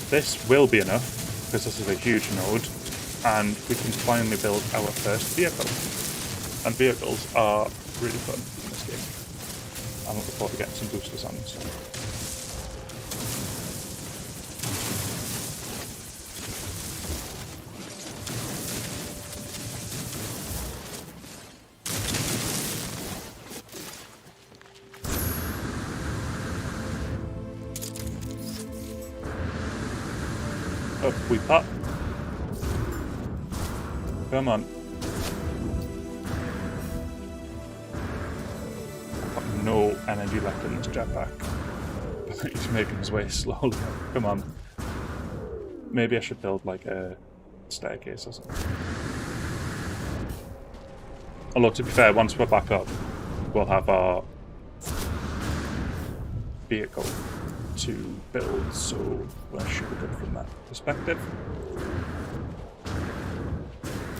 Speaker 2: This will be enough, because this is a huge node, and we can finally build our first vehicle. And vehicles are really fun in this game. I'm looking forward to getting some boosters on this one. Up we pop. Come on. I've got no energy left in this jetpack. He's making his way slowly. Come on. Maybe I should build like a staircase or something. Although to be fair, once we're back up, we'll have our vehicle to build, so that should be good from that perspective.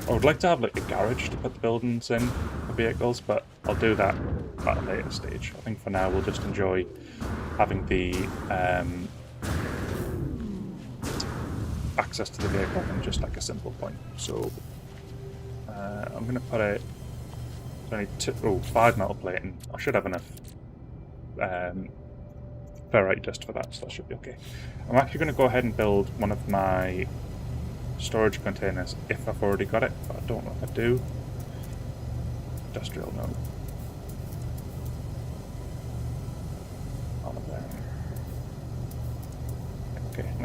Speaker 2: I would like to have like a garage to put the buildings in for vehicles, but I'll do that at a later stage. I think for now we'll just enjoy having the access to the vehicle in just like a simple point. So I'm going to put a 5 metal plating. I should have enough ferrite dust for that, so that should be okay. I'm actually going to go ahead and build one of my storage containers if I've already got it, but I don't know if I do. Industrial node.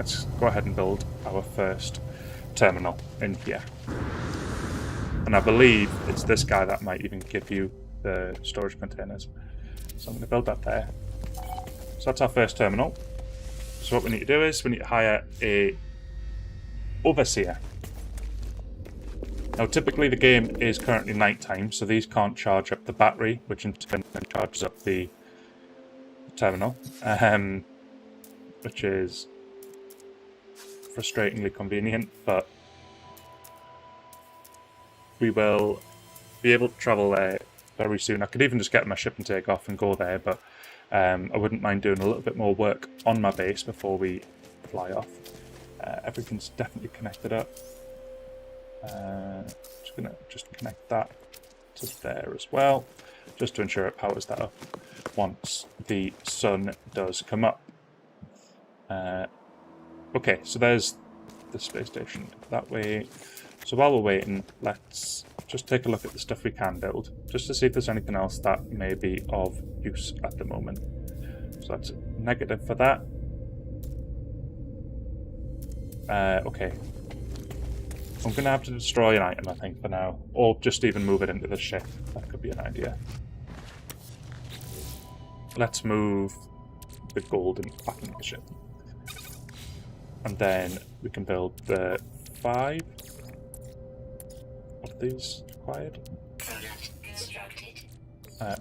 Speaker 2: let's go ahead and build our first terminal in here. And I believe it's this guy that might even give you the storage containers. So I'm going to build that there. So that's our first terminal. So what we need to do is we need to hire a overseer. Now typically the game is currently nighttime, so these can't charge up the battery, which in turn charges up the terminal, which is frustratingly convenient, but we will be able to travel there very soon. I could even just get my ship and take off and go there, but I wouldn't mind doing a little bit more work on my base before we fly off. Everything's definitely connected up. Just gonna connect that to there as well, just to ensure it powers that up once the sun does come up. Okay, so there's the space station that way. So while we're waiting, let's just take a look at the stuff we can build, just to see if there's anything else that may be of use at the moment. So that's negative for that. Okay. I'm going to have to destroy an item, I think, for now. Or just even move it into the ship. That could be an idea. Let's move the gold back into the ship. And then we can build the 5 of these required.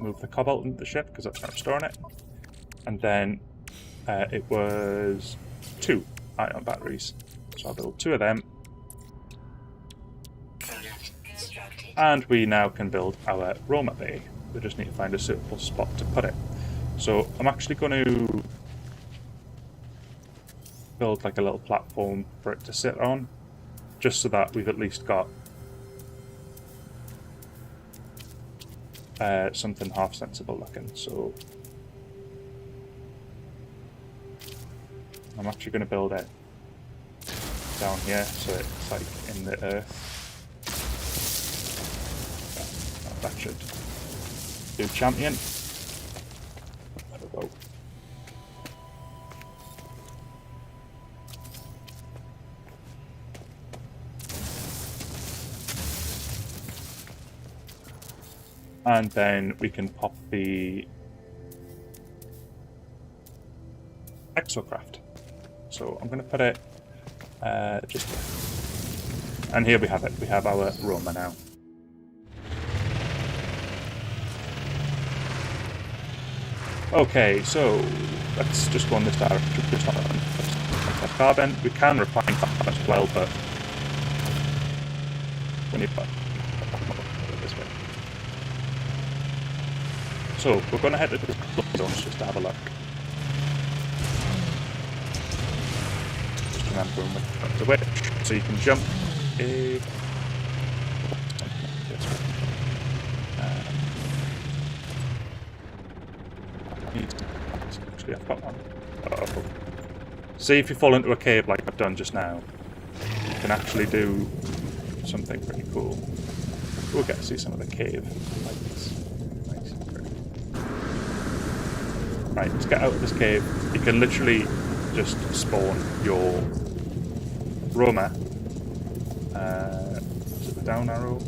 Speaker 2: Move the cobalt into the ship, because that's not storing it. And then it was 2 ion batteries. So I'll build 2 of them. And we now can build our Roma Bay. We just need to find a suitable spot to put it. So I'm actually going to build like a little platform for it to sit on, just so that we've at least got something half sensible looking. So I'm actually going to build it down here, so it's like in the earth. That should do champion. There we go. And then we can pop the exocraft. So I'm going to put it just there. And here we have it. We have our Roma now. Okay, so let's just go on this direction. Just on carbon. We can refine carbon as well, but we need to this way. So we're going to head to the zones just to have a look. Just remember when the witch, so you can jump a. Actually, I've got one. Uh-oh. See, if you fall into a cave like I've done just now, you can actually do something pretty cool. We'll get to see some of the cave like this. Nice. Right, let's get out of this cave. You can literally just spawn your Roma. Is it the down arrow?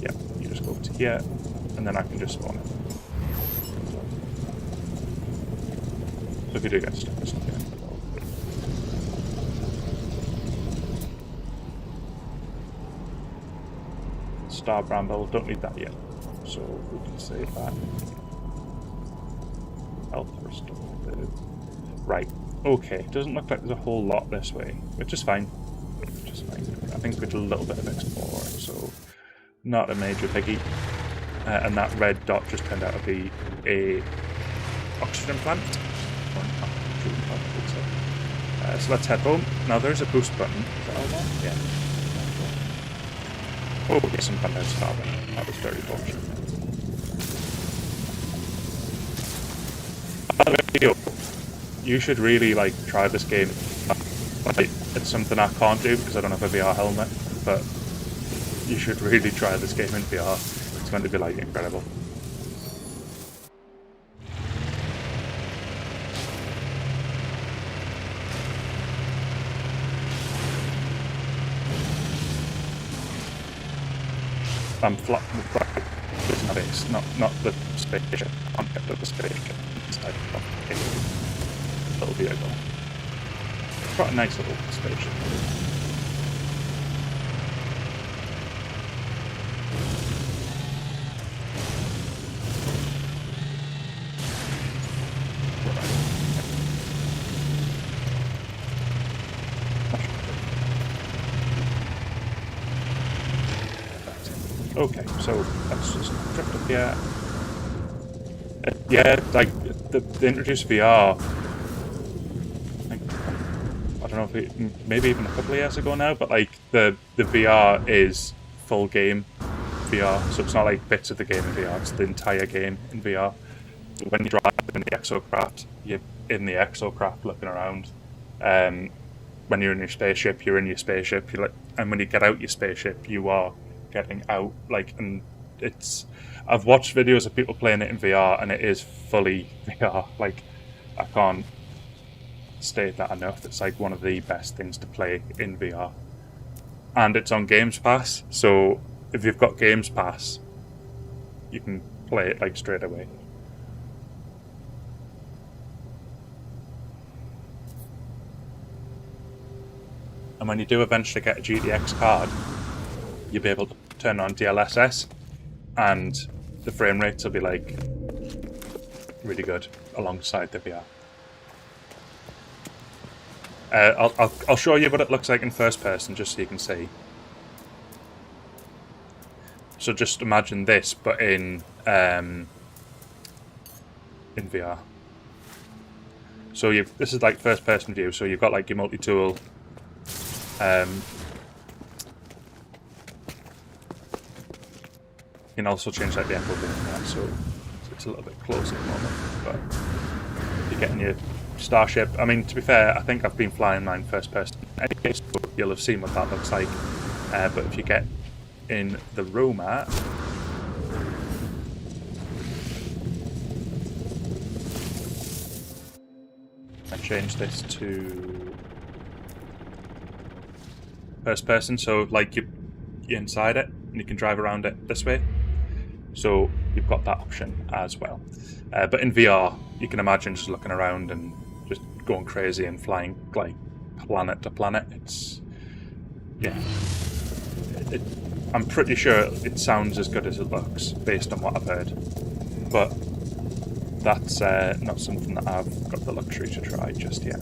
Speaker 2: Yeah, you just go up to here, and then I can just spawn it. So if you do get stuck or something. Star Bramble, don't need that yet. So we can save that. Health restored. Right, okay, doesn't look like there's a whole lot this way, which is fine. Which is fine. I think we did a little bit of exploring, so not a major biggie. And that red dot just turned out to be a oxygen plant. So let's head home. Now there's a boost button. Is that all one? Yeah. Oh, yes, some condensed carbon. That was very fortunate. You should really try this game. It's something I can't do because I don't have a VR helmet, but you should really try this game in VR. It's going to be incredible. I'm flat with my base, not the spaceship. I'm kept with the spaceship inside of a little vehicle. Quite a nice little spaceship. Okay, so let's just drift up here. Yeah, like they introduced VR. I don't know if it, maybe even a couple of years ago now, but like the VR is full game VR, so it's not like bits of the game in VR; it's the entire game in VR. When you drive in the exocraft, you're in the exocraft looking around. When you're in your spaceship, you're in your spaceship. And when you get out your spaceship, you are getting out. And it's. I've watched videos of people playing it in VR, and it is fully VR. Like, I can't state that enough. It's like one of the best things to play in VR, and it's on Games Pass. So if you've got Games Pass, you can play it like straight away. And when you do eventually get a GTX card, you'll be able to turn on DLSS, and the frame rates will be like really good alongside the VR. I'll show you what it looks like in first person, just so you can see. So just imagine this, but in VR. So this is like first person view. So you've got like your multi-tool. You can also change like the echo bit and that, so it's a little bit close at the moment, but you're getting your starship. I mean, to be fair, I think I've been flying mine first person anyway, so you'll have seen what that looks like. But if you get in the roamer, I change this to first person, so like you're inside it and you can drive around it this way, so you've got that option as well. But in VR, you can imagine just looking around and just going crazy and flying like planet to planet. It's I'm pretty sure it sounds as good as it looks based on what I've heard, but that's not something that I've got the luxury to try just yet.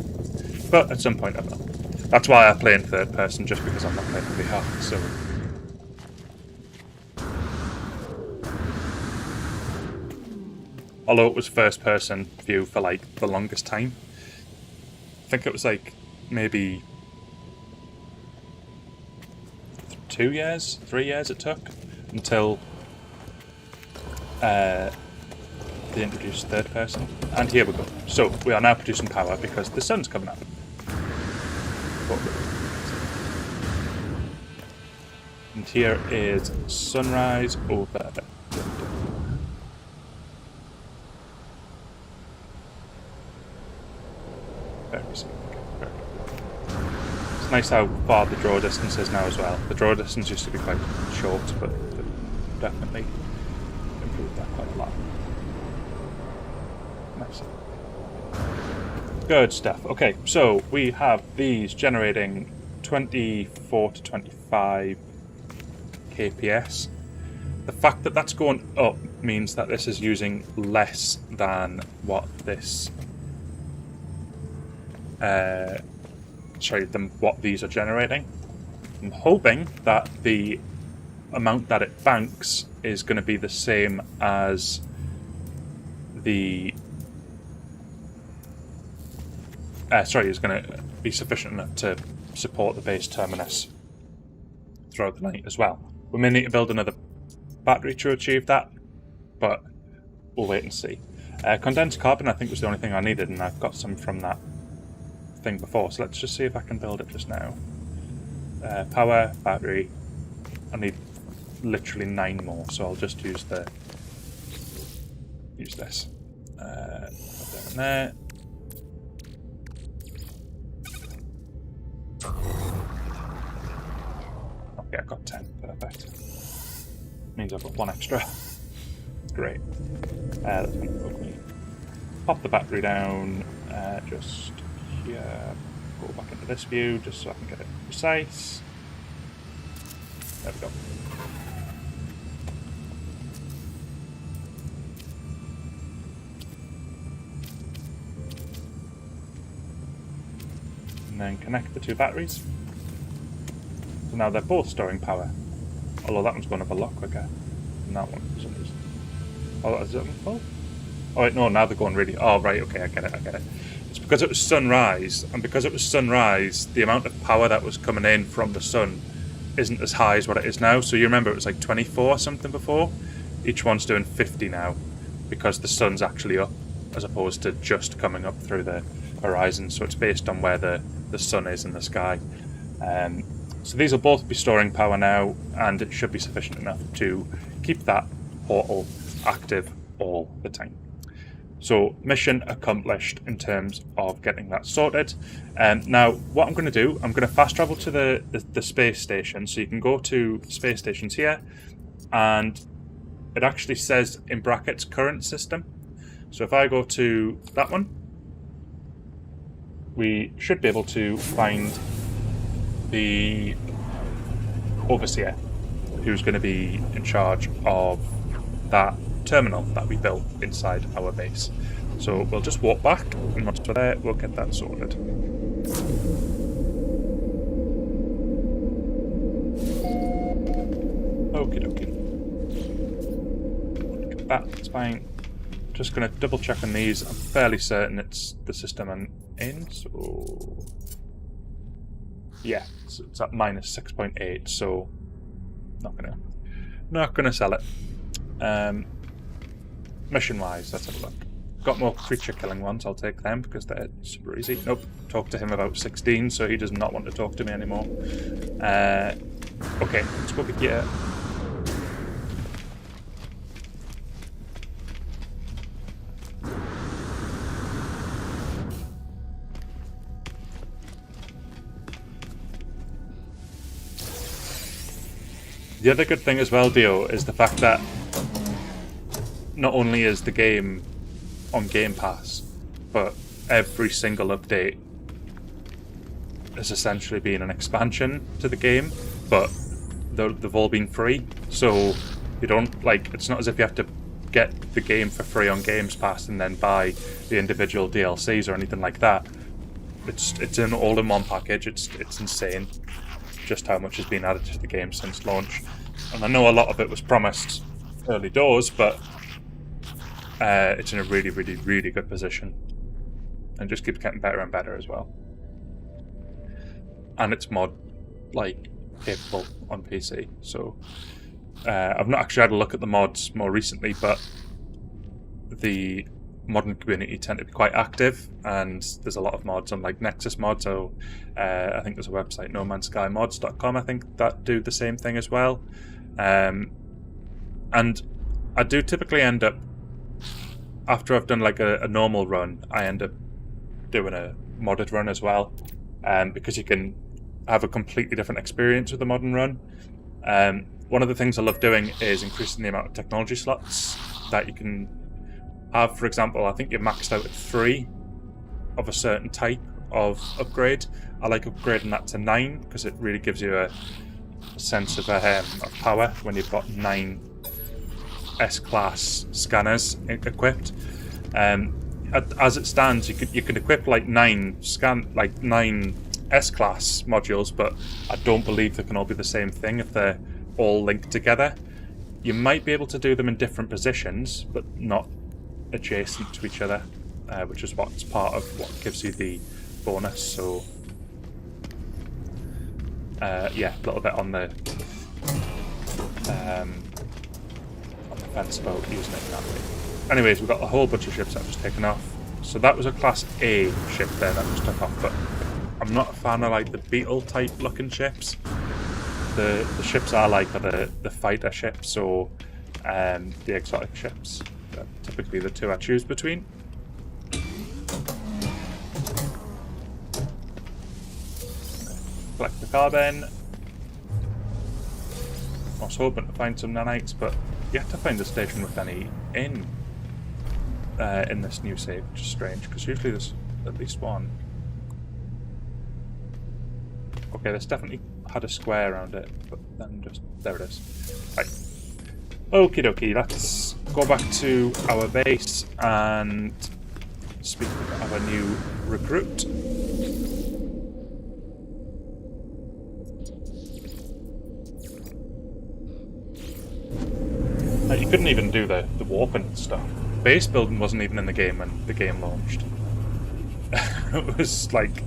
Speaker 2: But at some point I will. That's why I play in third person, just because I'm not playing VR. So, although it was first person view for like the longest time, I think it was like maybe 3 years it took until they introduced third person. And here we go. So we are now producing power because the sun's coming up. And here is sunrise over there. It's nice how far the draw distance is now as well. The draw distance used to be quite short, but they've definitely improved that quite a lot. Nice. Good stuff. Okay, so we have these generating 24 to 25 kps. The fact that that's going up means that this is using less than what this what these are generating. I'm hoping that the amount that it banks is going to be the same as the is going to be sufficient enough to support the base terminus throughout the night as well. We may need to build another battery to achieve that, but we'll wait and see. Condensed carbon I think was the only thing I needed, and I've got some from that thing before, so let's just see if I can build it just now. Power, battery, I need literally 9 more, so I'll just use this. Put that in there. Okay, I've got 10, perfect. means I've got one extra. Great. That's going to bug me. Pop the battery down, just here. Go back into this view just so I can get it precise. There we go. And then connect the two batteries. So now they're both storing power. Although that one's going up a lot quicker than that one for some reason. Oh, is it full? Oh wait, no, now they're going really... Oh, right, okay, I get it. It's because it was sunrise, and because it was sunrise, the amount of power that was coming in from the sun isn't as high as what it is now. So you remember it was like 24 or something before? Each one's doing 50 now, because the sun's actually up, as opposed to just coming up through the horizon. So it's based on where the sun is in the sky. So these will both be storing power now, and it should be sufficient enough to keep that portal active all the time. So mission accomplished in terms of getting that sorted. Now what I'm going to do, I'm going to fast travel to the space station. So you can go to space stations here, and it actually says in brackets current system. So if I go to that one, we should be able to find the overseer who's going to be in charge of that terminal that we built inside our base. So we'll just walk back, and once we're there, we'll get that sorted. Okie dokie. That's fine. Just going to double check on these. I'm fairly certain it's the system I'm in, so... Yeah, so it's at minus 6.8, so not gonna sell it. Mission wise, let's have a look. Got more creature killing ones, I'll take them because they're super easy. Nope, talked to him about 16, so he does not want to talk to me anymore. Okay, let's go get here. The other good thing as well, Dio, is the fact that not only is the game on Game Pass, but every single update has essentially been an expansion to the game, but they've all been free. So you don't, like, it's not as if you have to get the game for free on Games Pass and then buy the individual DLCs or anything like that. It's an all-in-one package. It's insane just how much has been added to the game since launch. And I know a lot of it was promised early doors, but it's in a really, really, really good position. And just keeps getting better and better as well. And it's capable on PC. So I've not actually had a look at the mods more recently, but the modern community tend to be quite active, and there's a lot of mods on like Nexus mods. So I think there's a website, nomanskymods.com, I think, that do the same thing as well. And I do typically end up, after I've done like a normal run, I end up doing a modded run as well, because you can have a completely different experience with the modern run. One of the things I love doing is increasing the amount of technology slots that you can have. For example, I think you're maxed out at 3 of a certain type of upgrade. I like upgrading that to 9 because it really gives you a sense of power when you've got 9 S-class scanners equipped. As it stands, you could equip like 9 S-class modules, but I don't believe they can all be the same thing if they're all linked together. You might be able to do them in different positions, but not adjacent to each other, which is what's part of what gives you the bonus. So yeah, a little bit on the fence about using it in that way. Anyways, we've got a whole bunch of ships that I've just taken off. So that was a Class A ship there that was took off, but I'm not a fan of like the Beetle type looking ships. The ships I like are the fighter ships or the exotic ships. Typically the two I choose between. Collect the carbon. was hoping to find some nanites, but yet to find a station with any in this new save, which is strange, because usually there's at least one. Okay, this definitely had a square around it, but then just... there it is. Right. Okie dokie, let's go back to our base and speak with our new recruit. Now, you couldn't even do the warping and stuff. Base building wasn't even in the game when the game launched. It was like...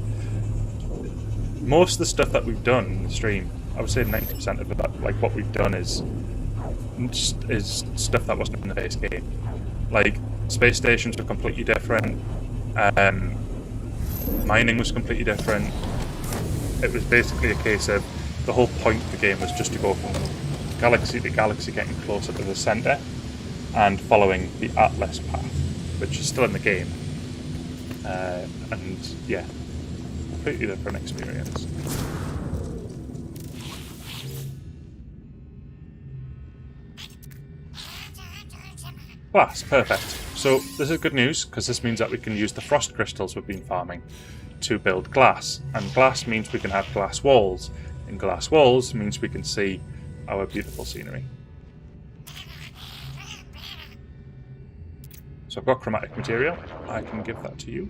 Speaker 2: most of the stuff that we've done in the stream, I would say 90% of it, like what we've done is stuff that wasn't in the base game. Like, space stations were completely different, mining was completely different. It was basically a case of the whole point of the game was just to go from galaxy to galaxy, getting closer to the centre, and following the Atlas path, which is still in the game. And yeah, completely different experience. Glass, perfect. So this is good news, because this means that we can use the frost crystals we've been farming to build glass. And glass means we can have glass walls. And glass walls means we can see our beautiful scenery. So I've got chromatic material. I can give that to you.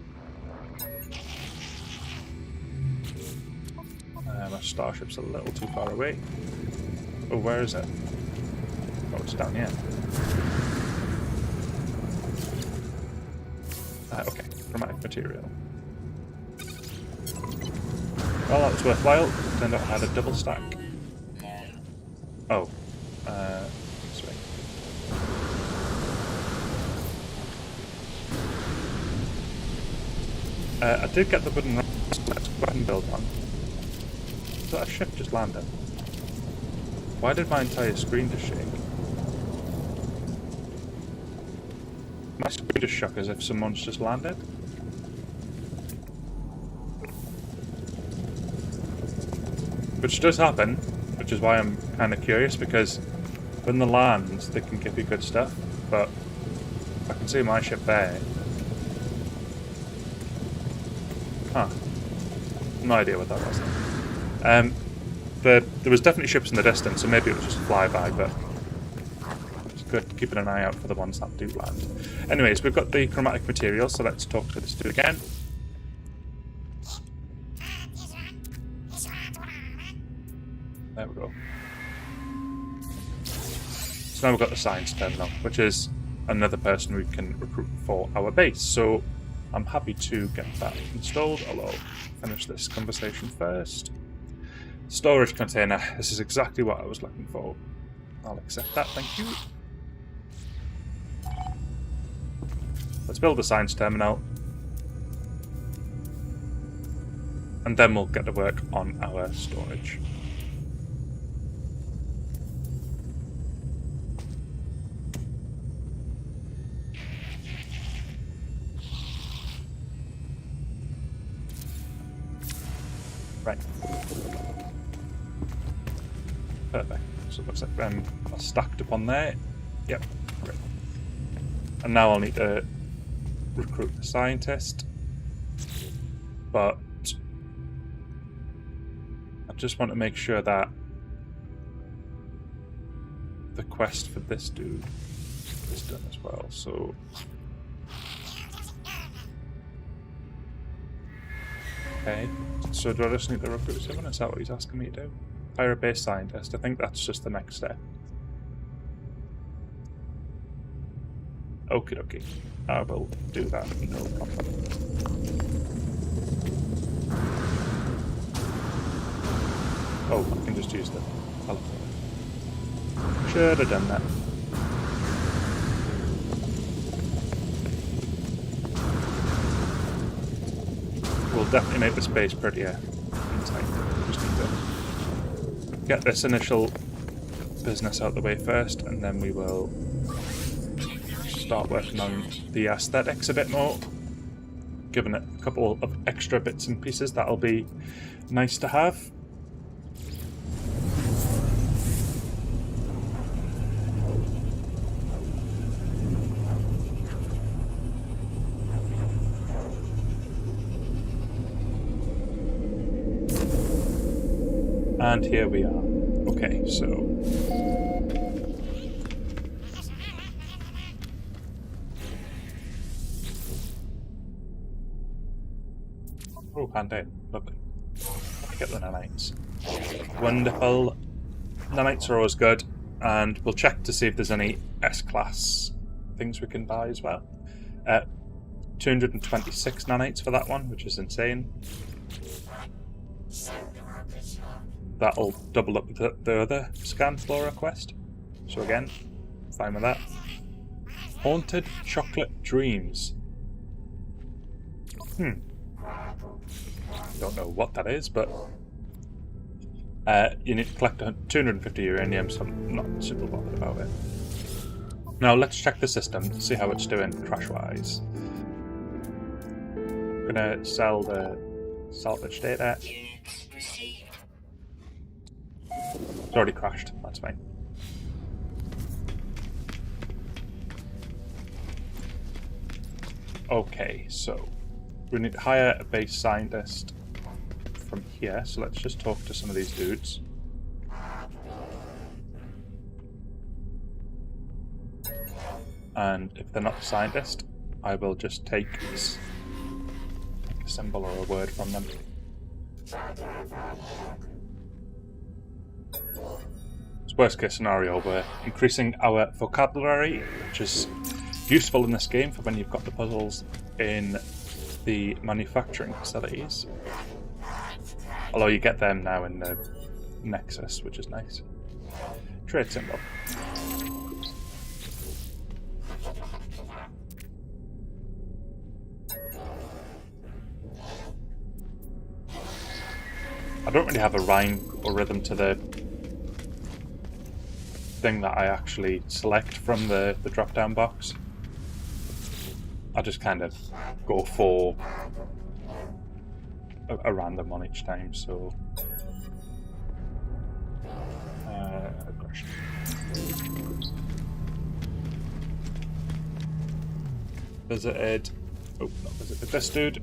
Speaker 2: My starship's a little too far away. Oh, where is it? Oh, it's down here. Okay, chromatic material. Well, that was worthwhile. Turned out I had a double stack. Oh. This way. I did get the wooden rocks. Let's go ahead and build one. Did that ship just landed? Why did my entire screen just shake? My screen just shook as if someone's just landed. Which does happen, which is why I'm kind of curious, because when they land, they can give you good stuff, but I can see my ship there. Huh. No idea what that was. There was definitely ships in the distance, so maybe it was just a flyby, but it's good keeping an eye out for the ones that do land. Anyways, we've got the chromatic material, so let's talk to this dude again. There we go. So now we've got the science terminal, which is another person we can recruit for our base. So I'm happy to get that installed, although I'll finish this conversation first. Storage container. This is exactly what I was looking for. I'll accept that, thank you. Let's build the science terminal. And then we'll get to work on our storage. Right. Perfect. So it looks like them are stacked upon there. Yep. Great. And now I'll need to recruit the scientist. But I just want to make sure that the quest for this dude is done as well. So okay. So do I just need to recruit someone? Is that what he's asking me to do? Hire a base scientist. I think that's just the next step. Okie dokie. I will do that, no problem. Oh, I can just use the telephone. Should have done that. We'll definitely make the space prettier inside. Just need to get this initial business out the way first, and then we will start working on the aesthetics a bit more. Giving it a couple of extra bits and pieces that'll be nice to have. And here we are. Okay, so... Oh, handy. Lovely. Get the nanites. Wonderful. Nanites are always good. And we'll check to see if there's any S-class things we can buy as well. 226 nanites for that one, which is insane. That'll double up the other scan flora quest. So again, fine with that. Haunted Chocolate Dreams. Don't know what that is, but you need to collect 250 uranium, so I'm not super bothered about it. Now let's check the system to see how it's doing crash-wise. I'm gonna sell the salvage data. It's already crashed, that's fine. Okay, so we need to hire a base scientist from here, so let's just talk to some of these dudes. And if they're not a scientist, I will just take a symbol or a word from them. It's worst case scenario, we're increasing our vocabulary, which is useful in this game for when you've got the puzzles in the manufacturing facilities. Although you get them now in the Nexus, which is nice. Trade symbol. I don't really have a rhyme or rhythm to the thing that I actually select from the drop-down box. I just kind of go for a random one each time, so... aggression. Visited... Oh, not visited this dude.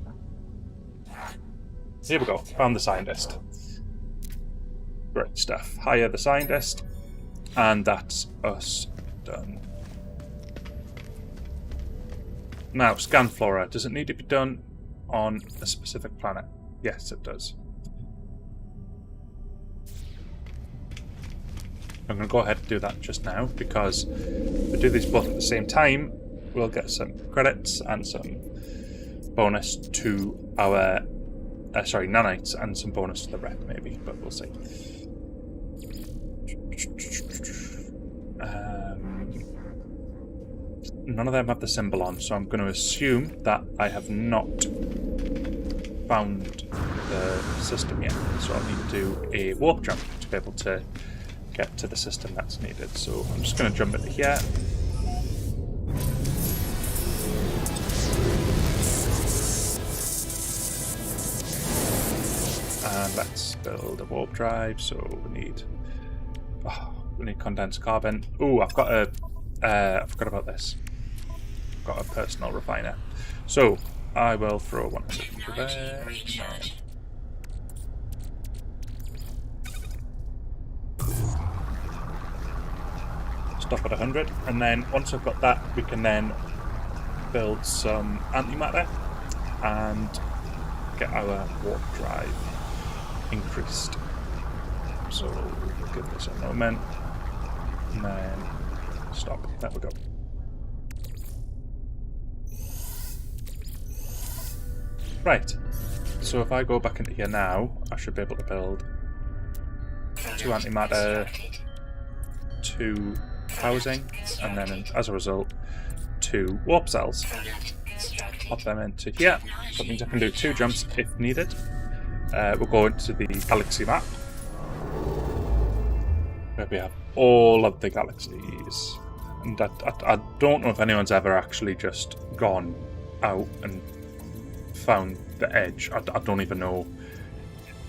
Speaker 2: Here we go, found the scientist. Great stuff. Hire the scientist, and that's us done. Now, scan flora. Does it need to be done on a specific planet? Yes, it does. I'm going to go ahead and do that just now, because if we do these both at the same time, we'll get some credits and some bonus to our... nanites, and some bonus to the rep, maybe, but we'll see. None of them have the symbol on, so I'm going to assume that I have not found the system yet. So I'll need to do a warp jump to be able to get to the system that's needed. So I'm just going to jump into here. And let's build a warp drive. So we need condensed carbon. Oh, I've got a I forgot about this. I've got a personal refiner. So I will throw 100 into there. Stop at 100, and then once I've got that, we can then build some antimatter and get our warp drive increased. So we'll give this a moment, and then stop. There we go. Right, so if I go back into here now, I should be able to build 2 antimatter, 2 housing, and then as a result, 2 warp cells. Pop them into here, so that means I can do 2 jumps if needed. We'll go into the galaxy map, where we have all of the galaxies. And I don't know if anyone's ever actually just gone out and found the edge. I don't even know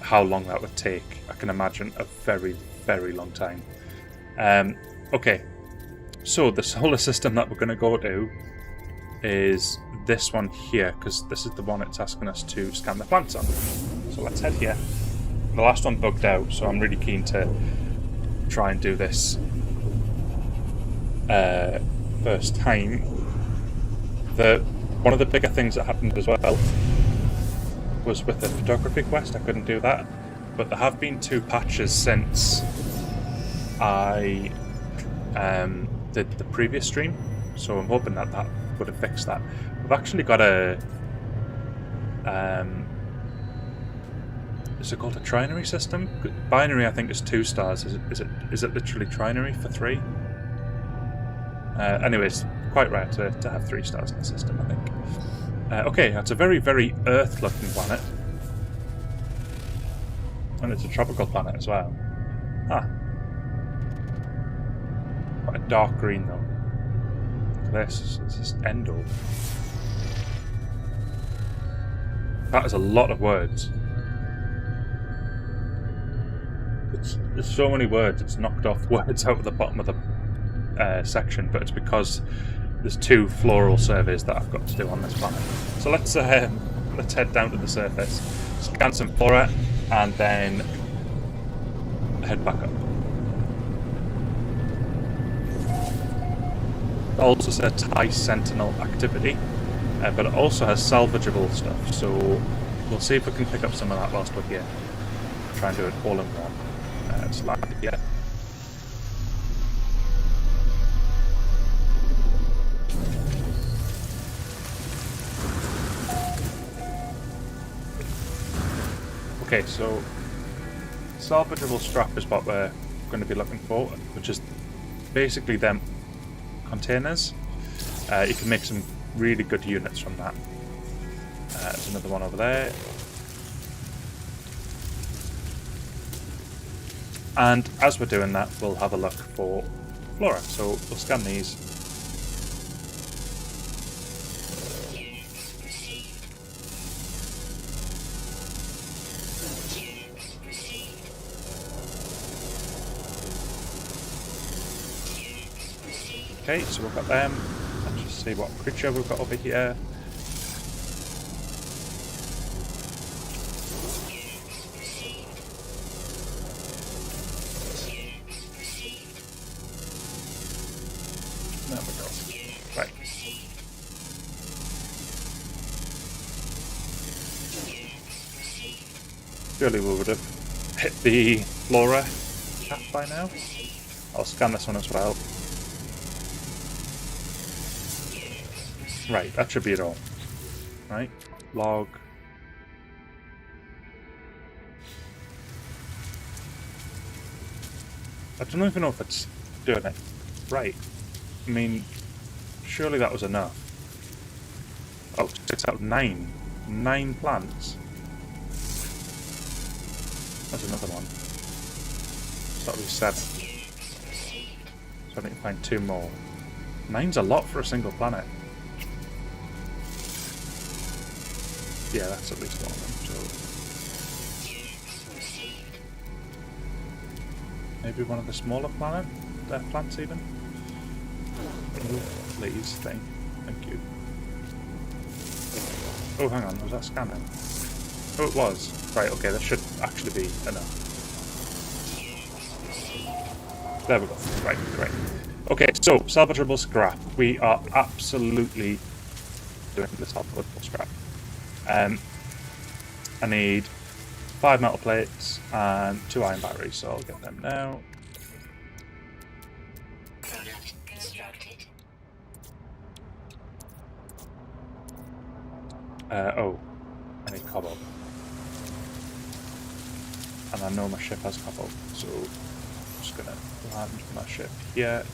Speaker 2: how long that would take. I can imagine a very, very long time. Okay, so the solar system that we're going to go to is this one here, because this is the one it's asking us to scan the plants on. So let's head here. the last one bugged out, so I'm really keen to try and do this first time. One of the bigger things that happened as well was with the photography quest. I couldn't do that, but there have been 2 patches since I did the previous stream, so I'm hoping that would have fixed that. We've actually got a is it called a trinary system? Binary, I think, is 2 stars. Is it literally trinary for 3? Anyways, quite rare to have 3 stars in the system, I think. Okay, that's a very, very Earth-looking planet. And it's a tropical planet as well. Ah. Quite a dark green, though. Look at this. This is Endo. That is a lot of words. There's so many words, it's knocked off words out of the bottom of the section, but it's because there's 2 floral surveys that I've got to do on this planet. So let's head down to the surface, scan some flora, and then head back up. It also says high sentinel activity, but it also has salvageable stuff, so we'll see if we can pick up some of that whilst we're here. Try and do it all in one. It's landed yet. Okay, so salvageable scrap is what we're going to be looking for, which is basically them containers. You can make some really good units from that. There's another one over there. And as we're doing that, we'll have a look for flora. So we'll scan these. Okay, so we've got them. Let's just see what creature we've got over here. There we go. Right. Surely we would have hit the flora cap by now. I'll scan this one as well. Right, that should be it all. Right, log. I don't even know if it's doing it right. I mean, surely that was enough. Oh, 6 out of 9. 9 plants. That's another one. So that'll be 7. So I need to find 2 more. 9's a lot for a single planet. Yeah, that's at least one of them. So maybe one of the smaller plants even. Please, thank you. Oh, hang on, was that scanning? Oh, it was. Right, okay, that should actually be enough. There we go. Right, great. Okay, so salvageable scrap. We are absolutely doing the salvageable scrap. I need 5 metal plates and 2 iron batteries, so I'll get them now.
Speaker 3: Product constructed.
Speaker 2: Oh, I need cobble. And I know my ship has cobble, so I'm just gonna land my ship here.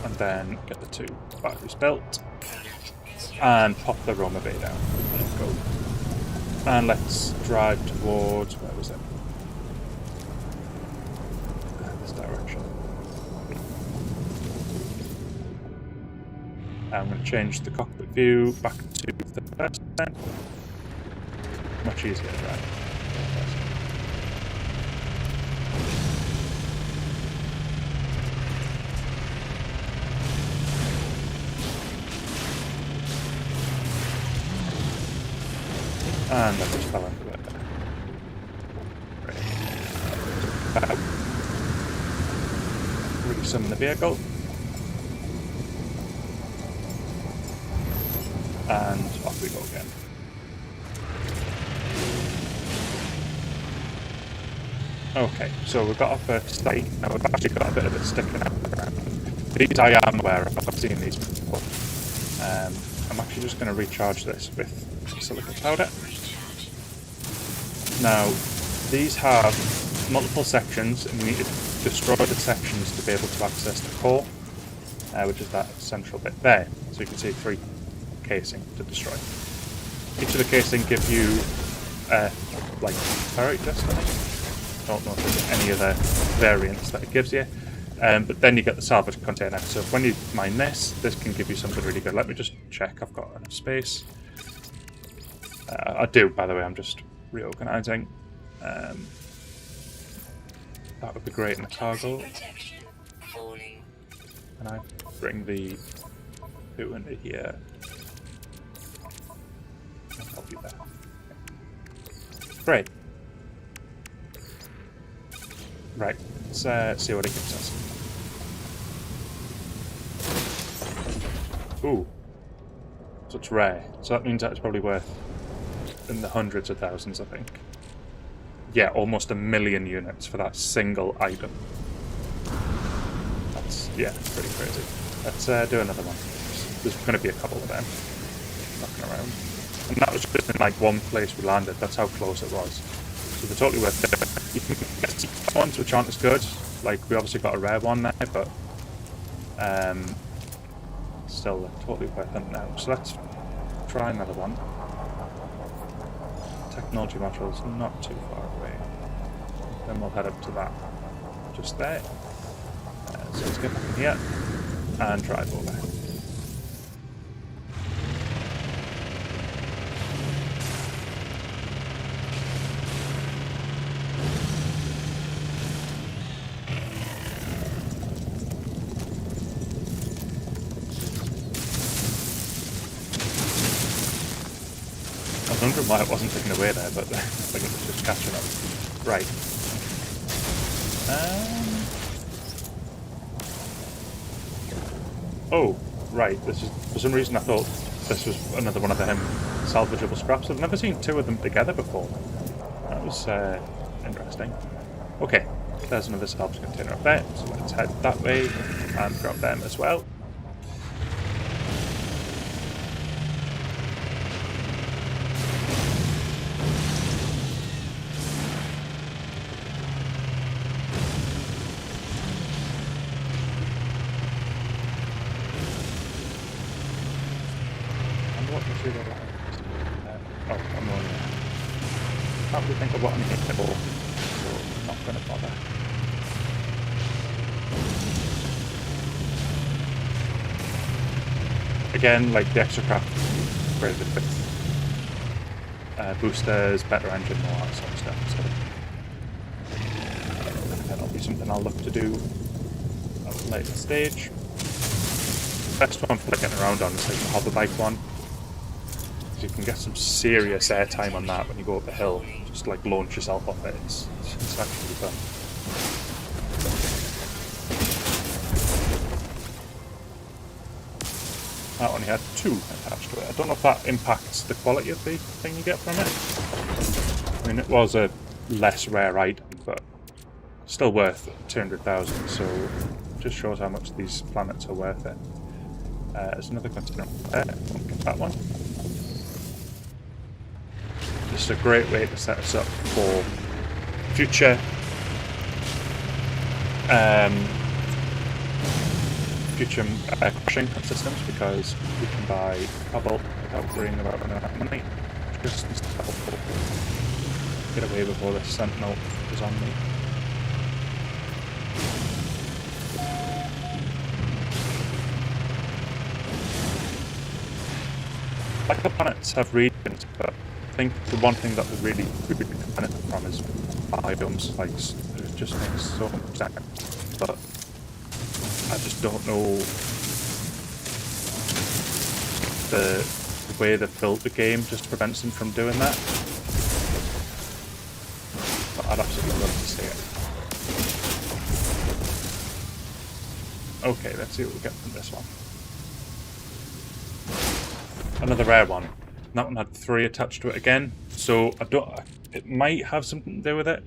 Speaker 2: And then get the 2 batteries built and pop the Roma Bay down. Let's go. And let's drive towards, where was it? This direction. I'm going to change the cockpit view back to the first then. Much easier to drive. And I just fell into it. Right. Resummon the vehicle. And off we go again. Okay, so we've got our first site. Now we've actually got a bit of it sticking out of the ground. These I am aware of, I've seen these before. I'm actually just going to recharge this with silica powder. Now, these have multiple sections, and you need to destroy the sections to be able to access the core, which is that central bit there. So you can see 3 casing to destroy. Each of the casing give you like ferrite dust, I think. I don't know if there's any other variants that it gives you. But then you get the salvage container. So when you mine this can give you something really good. Let me just check I've got enough space. I do, by the way, I'm just reorganizing. That would be great in the cargo. And I bring the boot into here. And copy that. Great. Right, let's see what it gives us. Ooh. So it's rare. So that means that it's probably worth in the hundreds of thousands, I think. Yeah, almost 1 million units for that single item. That's, yeah, pretty crazy. Let's do another one. There's going to be a couple of them knocking around. And that was just in like one place we landed. That's how close it was. So they're totally worth it. You can get some ones which aren't as good. Like, we obviously got a rare one there, but still, they're totally worth it now. So let's try another one. Technology module's not too far away. Then we'll head up to that just there. So let's get back in here and drive over. I was wondering why it wasn't taken away there, but I think it was just catching up. Right. Oh, right. This is, for some reason I thought this was another one of them salvageable scraps. I've never seen 2 of them together before. That was interesting. Okay, there's another salvage container up there, so let's head that way and grab them as well. Oh, I'm on. Can't really think of what I'm going to for, so I'm not going to bother. Again, like the extra craft upgraded with boosters, better engine, all that sort of stuff. So that'll be something I'll look to do at a later stage. Best one for getting around on is like the hover bike one. You can get some serious airtime on that when you go up a hill. Just like launch yourself off it. It's actually fun. That only had 2 attached to it. I don't know if that impacts the quality of the thing you get from it. I mean, it was a less rare item, but still worth 200,000. So it just shows how much these planets are worth it. There's another container there. We'll get that one. Just a great way to set us up for future crushing systems, because we can buy cobalt without worrying about running out of money. Just helpful. Get away before this sentinel is on me. Like the planets have regions, but I think the one thing that we really benefit from is biomes. Like, it just makes so much sense. But I just don't know the way they've built the game just prevents them from doing that. I'd absolutely love to see it. Okay, let's see what we get from this one. Another rare one. That one had 3 attached to it again, so I don't. It might have something to do with it.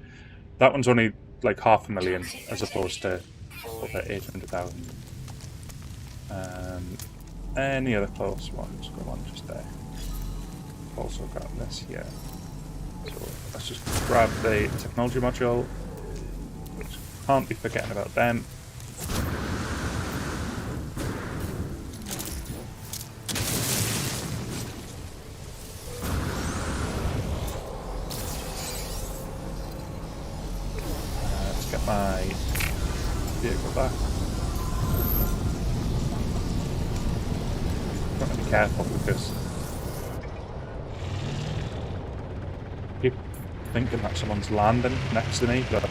Speaker 2: That one's only like 500,000 as opposed to over 800,000. Any other close ones? Go on, just there. Also got this here. So let's just grab the technology module, which can't be forgetting about them. Let's get my vehicle back. Got to be careful because I keep thinking that someone's landing next to me, but I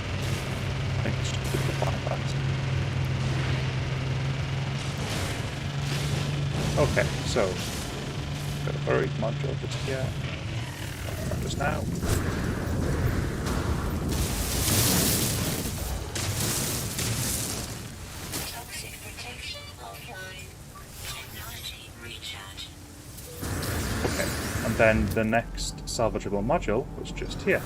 Speaker 2: think it's just the plan fast. Okay, so got a buried module just here. Just now.
Speaker 3: Toxic protection offline. Technology recharge.
Speaker 2: Okay, and then the next salvageable module was just here.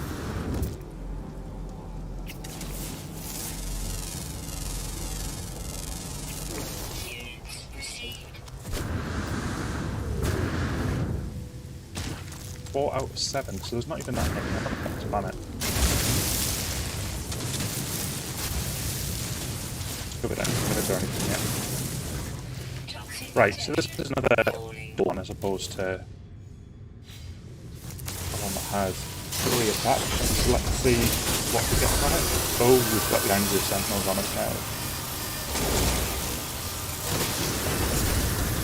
Speaker 3: Units received.
Speaker 2: 4 out of 7, so there's not even that many on this planet. Go with that, I'm going to do anything yet.
Speaker 3: Toxic
Speaker 2: Right, so this
Speaker 3: protection
Speaker 2: is another
Speaker 3: falling.
Speaker 2: one as opposed to the one that has 3 attached. So let's see what we get from it. Oh, we've got the angry sentinels on us now.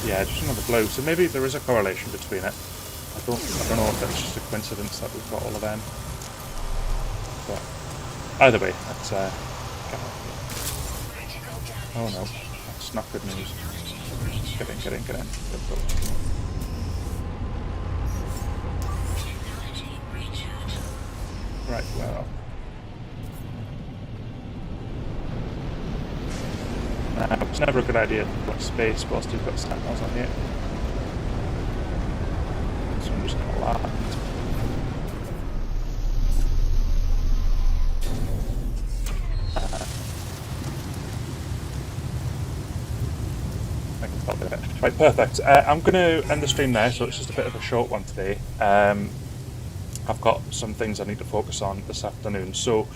Speaker 2: Yeah, just another blue. So maybe there is a correlation between it. I don't know if that's just a coincidence that we've got all of them. But either way, let's get out of here.
Speaker 3: Critical damage
Speaker 2: Oh no,
Speaker 3: taken.
Speaker 2: that's not good news.
Speaker 3: Technology recharge.
Speaker 2: Get in, get in, get in. Good go.
Speaker 3: Technology recharge.
Speaker 2: Right, well. It's never a good idea to put space whilst you've got sentinels on here. So I'm just gonna land. I can stop it. Right, perfect. I'm going to end the stream there, so it's just a bit of a short one today. I've got some things I need to focus on this afternoon, so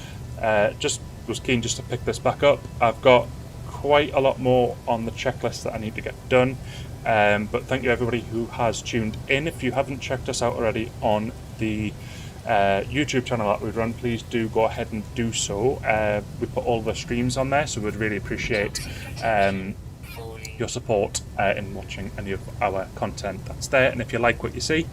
Speaker 2: just was keen just to pick this back up. I've got quite a lot more on the checklist that I need to get done, but thank you everybody who has tuned in. If you haven't checked us out already on the YouTube channel that we run, please do go ahead and do so. We put all the streams on there, so we'd really appreciate your support in watching any of our content that's there. And if you like what you see,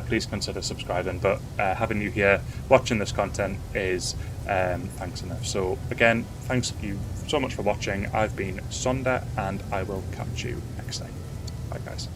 Speaker 2: please consider subscribing. But having you here watching this content is thanks enough. So again, thanks you so much for watching. I've been Sonda, and I will catch you next time. Bye guys.